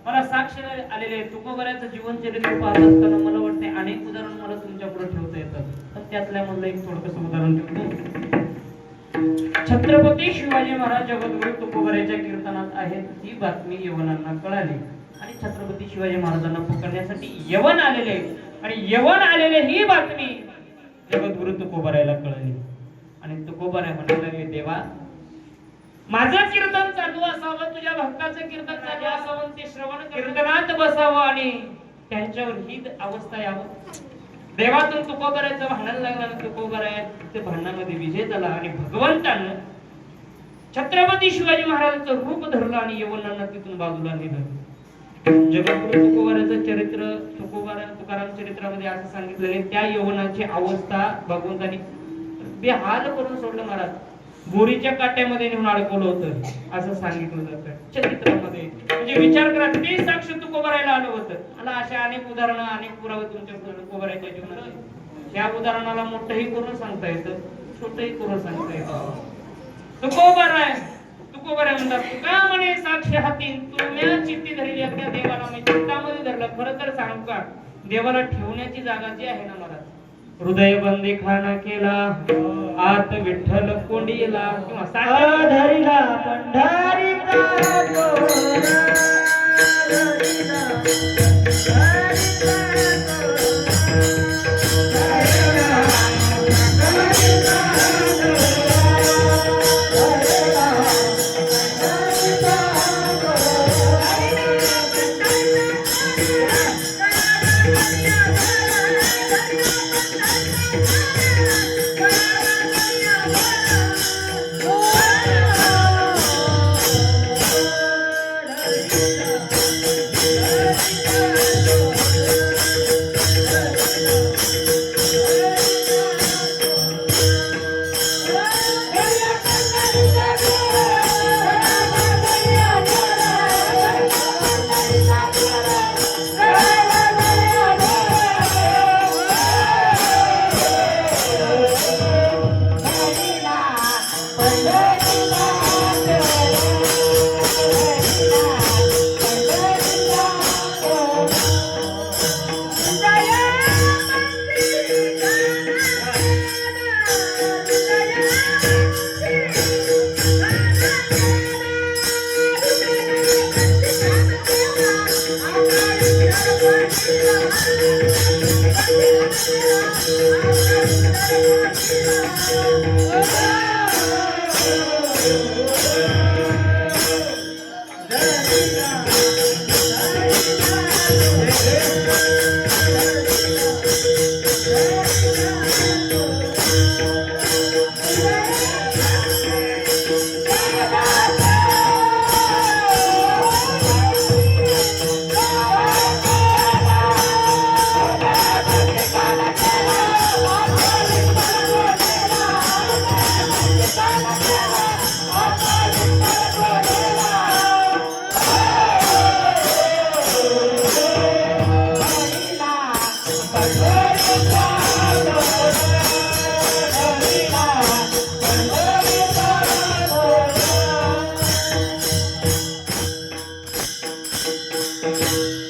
मला साक्ष आलेले तुकोबारायचं जीवनचरित्र पाहत असताना मला वाटते अनेक उदाहरण मला तुमच्या पुढे ठेवता येतात पण त्यातल्या मधलं एक थोडकस उदाहरण ठेवतो छत्रपती शिवाजी महाराज जगद्गुरु तुकोबारायच्या कीर्तनात आहेत ही बातमी यवनांना कळाली आणि छत्रपती शिवाजी महाराजांना पकडण्यासाठी यवन आलेले आणि यवन आलेले ही बातमी जगद्गुरु तुकोबारायला कळली आणि तुकोबाराय म्हणाले देवा माझं कीर्तन चालू असावं तुझ्या भक्ताचं कीर्तन चालू असावं ते श्रवण कीर्तनात बसावं आणि त्यांच्यावर ही अवस्था यावं देवातून तुकोबारायचं भांडण लागलं आणि तुकोबाराय ते भांडणामध्ये विजय झाला आणि भगवंतानं छत्रपती शिवाजी महाराजांचं रूप धरलं आणि यवनांना तिथून बाजूला नेलं जगद्गुरु तुकोबारायचं चरित्र तुकाराम चरित्रामध्ये असं सांगितलेलं आहे त्या यवनाची अवस्था भगवंतानी बेहाल करून सोडलं महाराज बोरीच्या काट्यामध्ये नेऊन अडकवलं होतं असं सांगितलं जातं चरित्रामध्ये म्हणजे विचार करा ते साक्ष तुकोबारायला आलं होतं मला अशा अनेक उदाहरणं अनेक पुरावे तुमच्या तुकोबारायच्या जीवनात या उदाहरणाला मोठंही करून सांगता येतं छोटंही करून सांगता येतं तुकोबाराय म्हणतात तू का म्हणे साक्ष हाती तुम्या चित्ती धरली अगदी देवाला मी चित्तामध्ये धरलं खरं तर सांगू का देवाला ठेवण्याची जागा जी आहे ना मला हृदय बंदी खाना केला आत विठ्ठल कोंडीला किंवा साखर धरिला पंढरीचा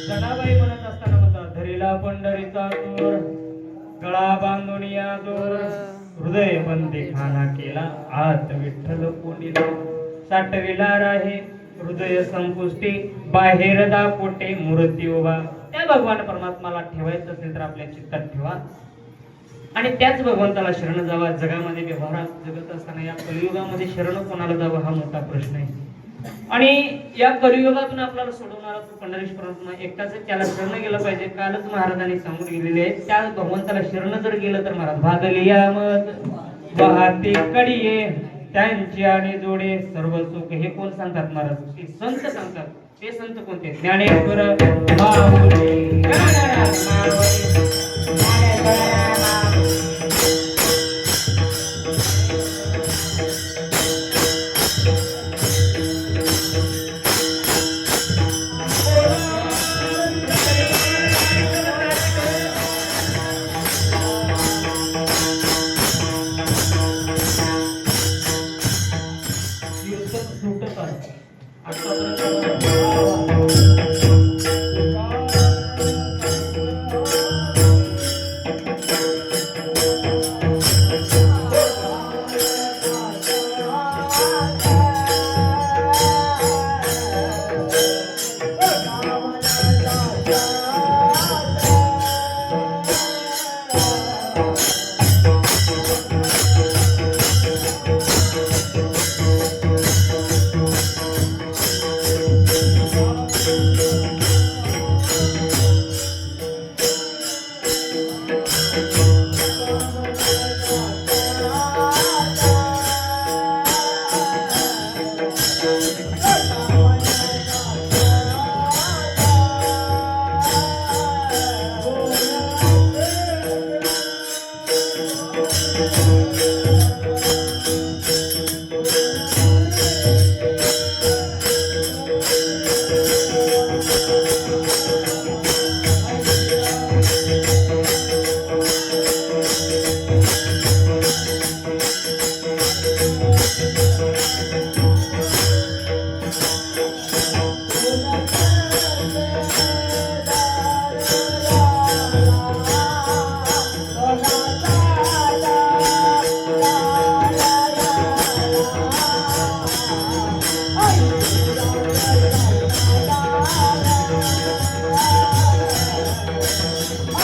जनाबाई म्हणत असताना म्हणतात धरिला पंढरीचा दूर गळा बांधून या दूर हृदय बंदी खाना केला आत विठ्ठल कोंडीला साठविला राहे हृदय संपुष्टी बाहेर दापोटे मूर्ती उभा त्या भगवान परमात्माला ठेवायचं असेल तर आपल्या चित्तात ठेवा आणि त्याच भगवंताला शरण जावा जगामध्ये व्यवहारात जगत असताना या कलियुगामध्ये शरण कोणाला जावं हा मोठा प्रश्न आहे आणि या कलियुगातून आपल्याला सोडवणारा तो पंढरीश परमात्मा एकटाच त्याला शरण गेलं पाहिजे कालच महाराजांनी सांगून गेलेले आहे त्या भगवंताला शरण जर गेलं तर महाराज भागलिया मत वाहते कडिये त्यांची आणि जोडे सर्व सुख हे कोण सांगतात महाराज ते संत सांगतात ते संत कोणते ज्ञानेश्वर माऊली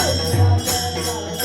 राजा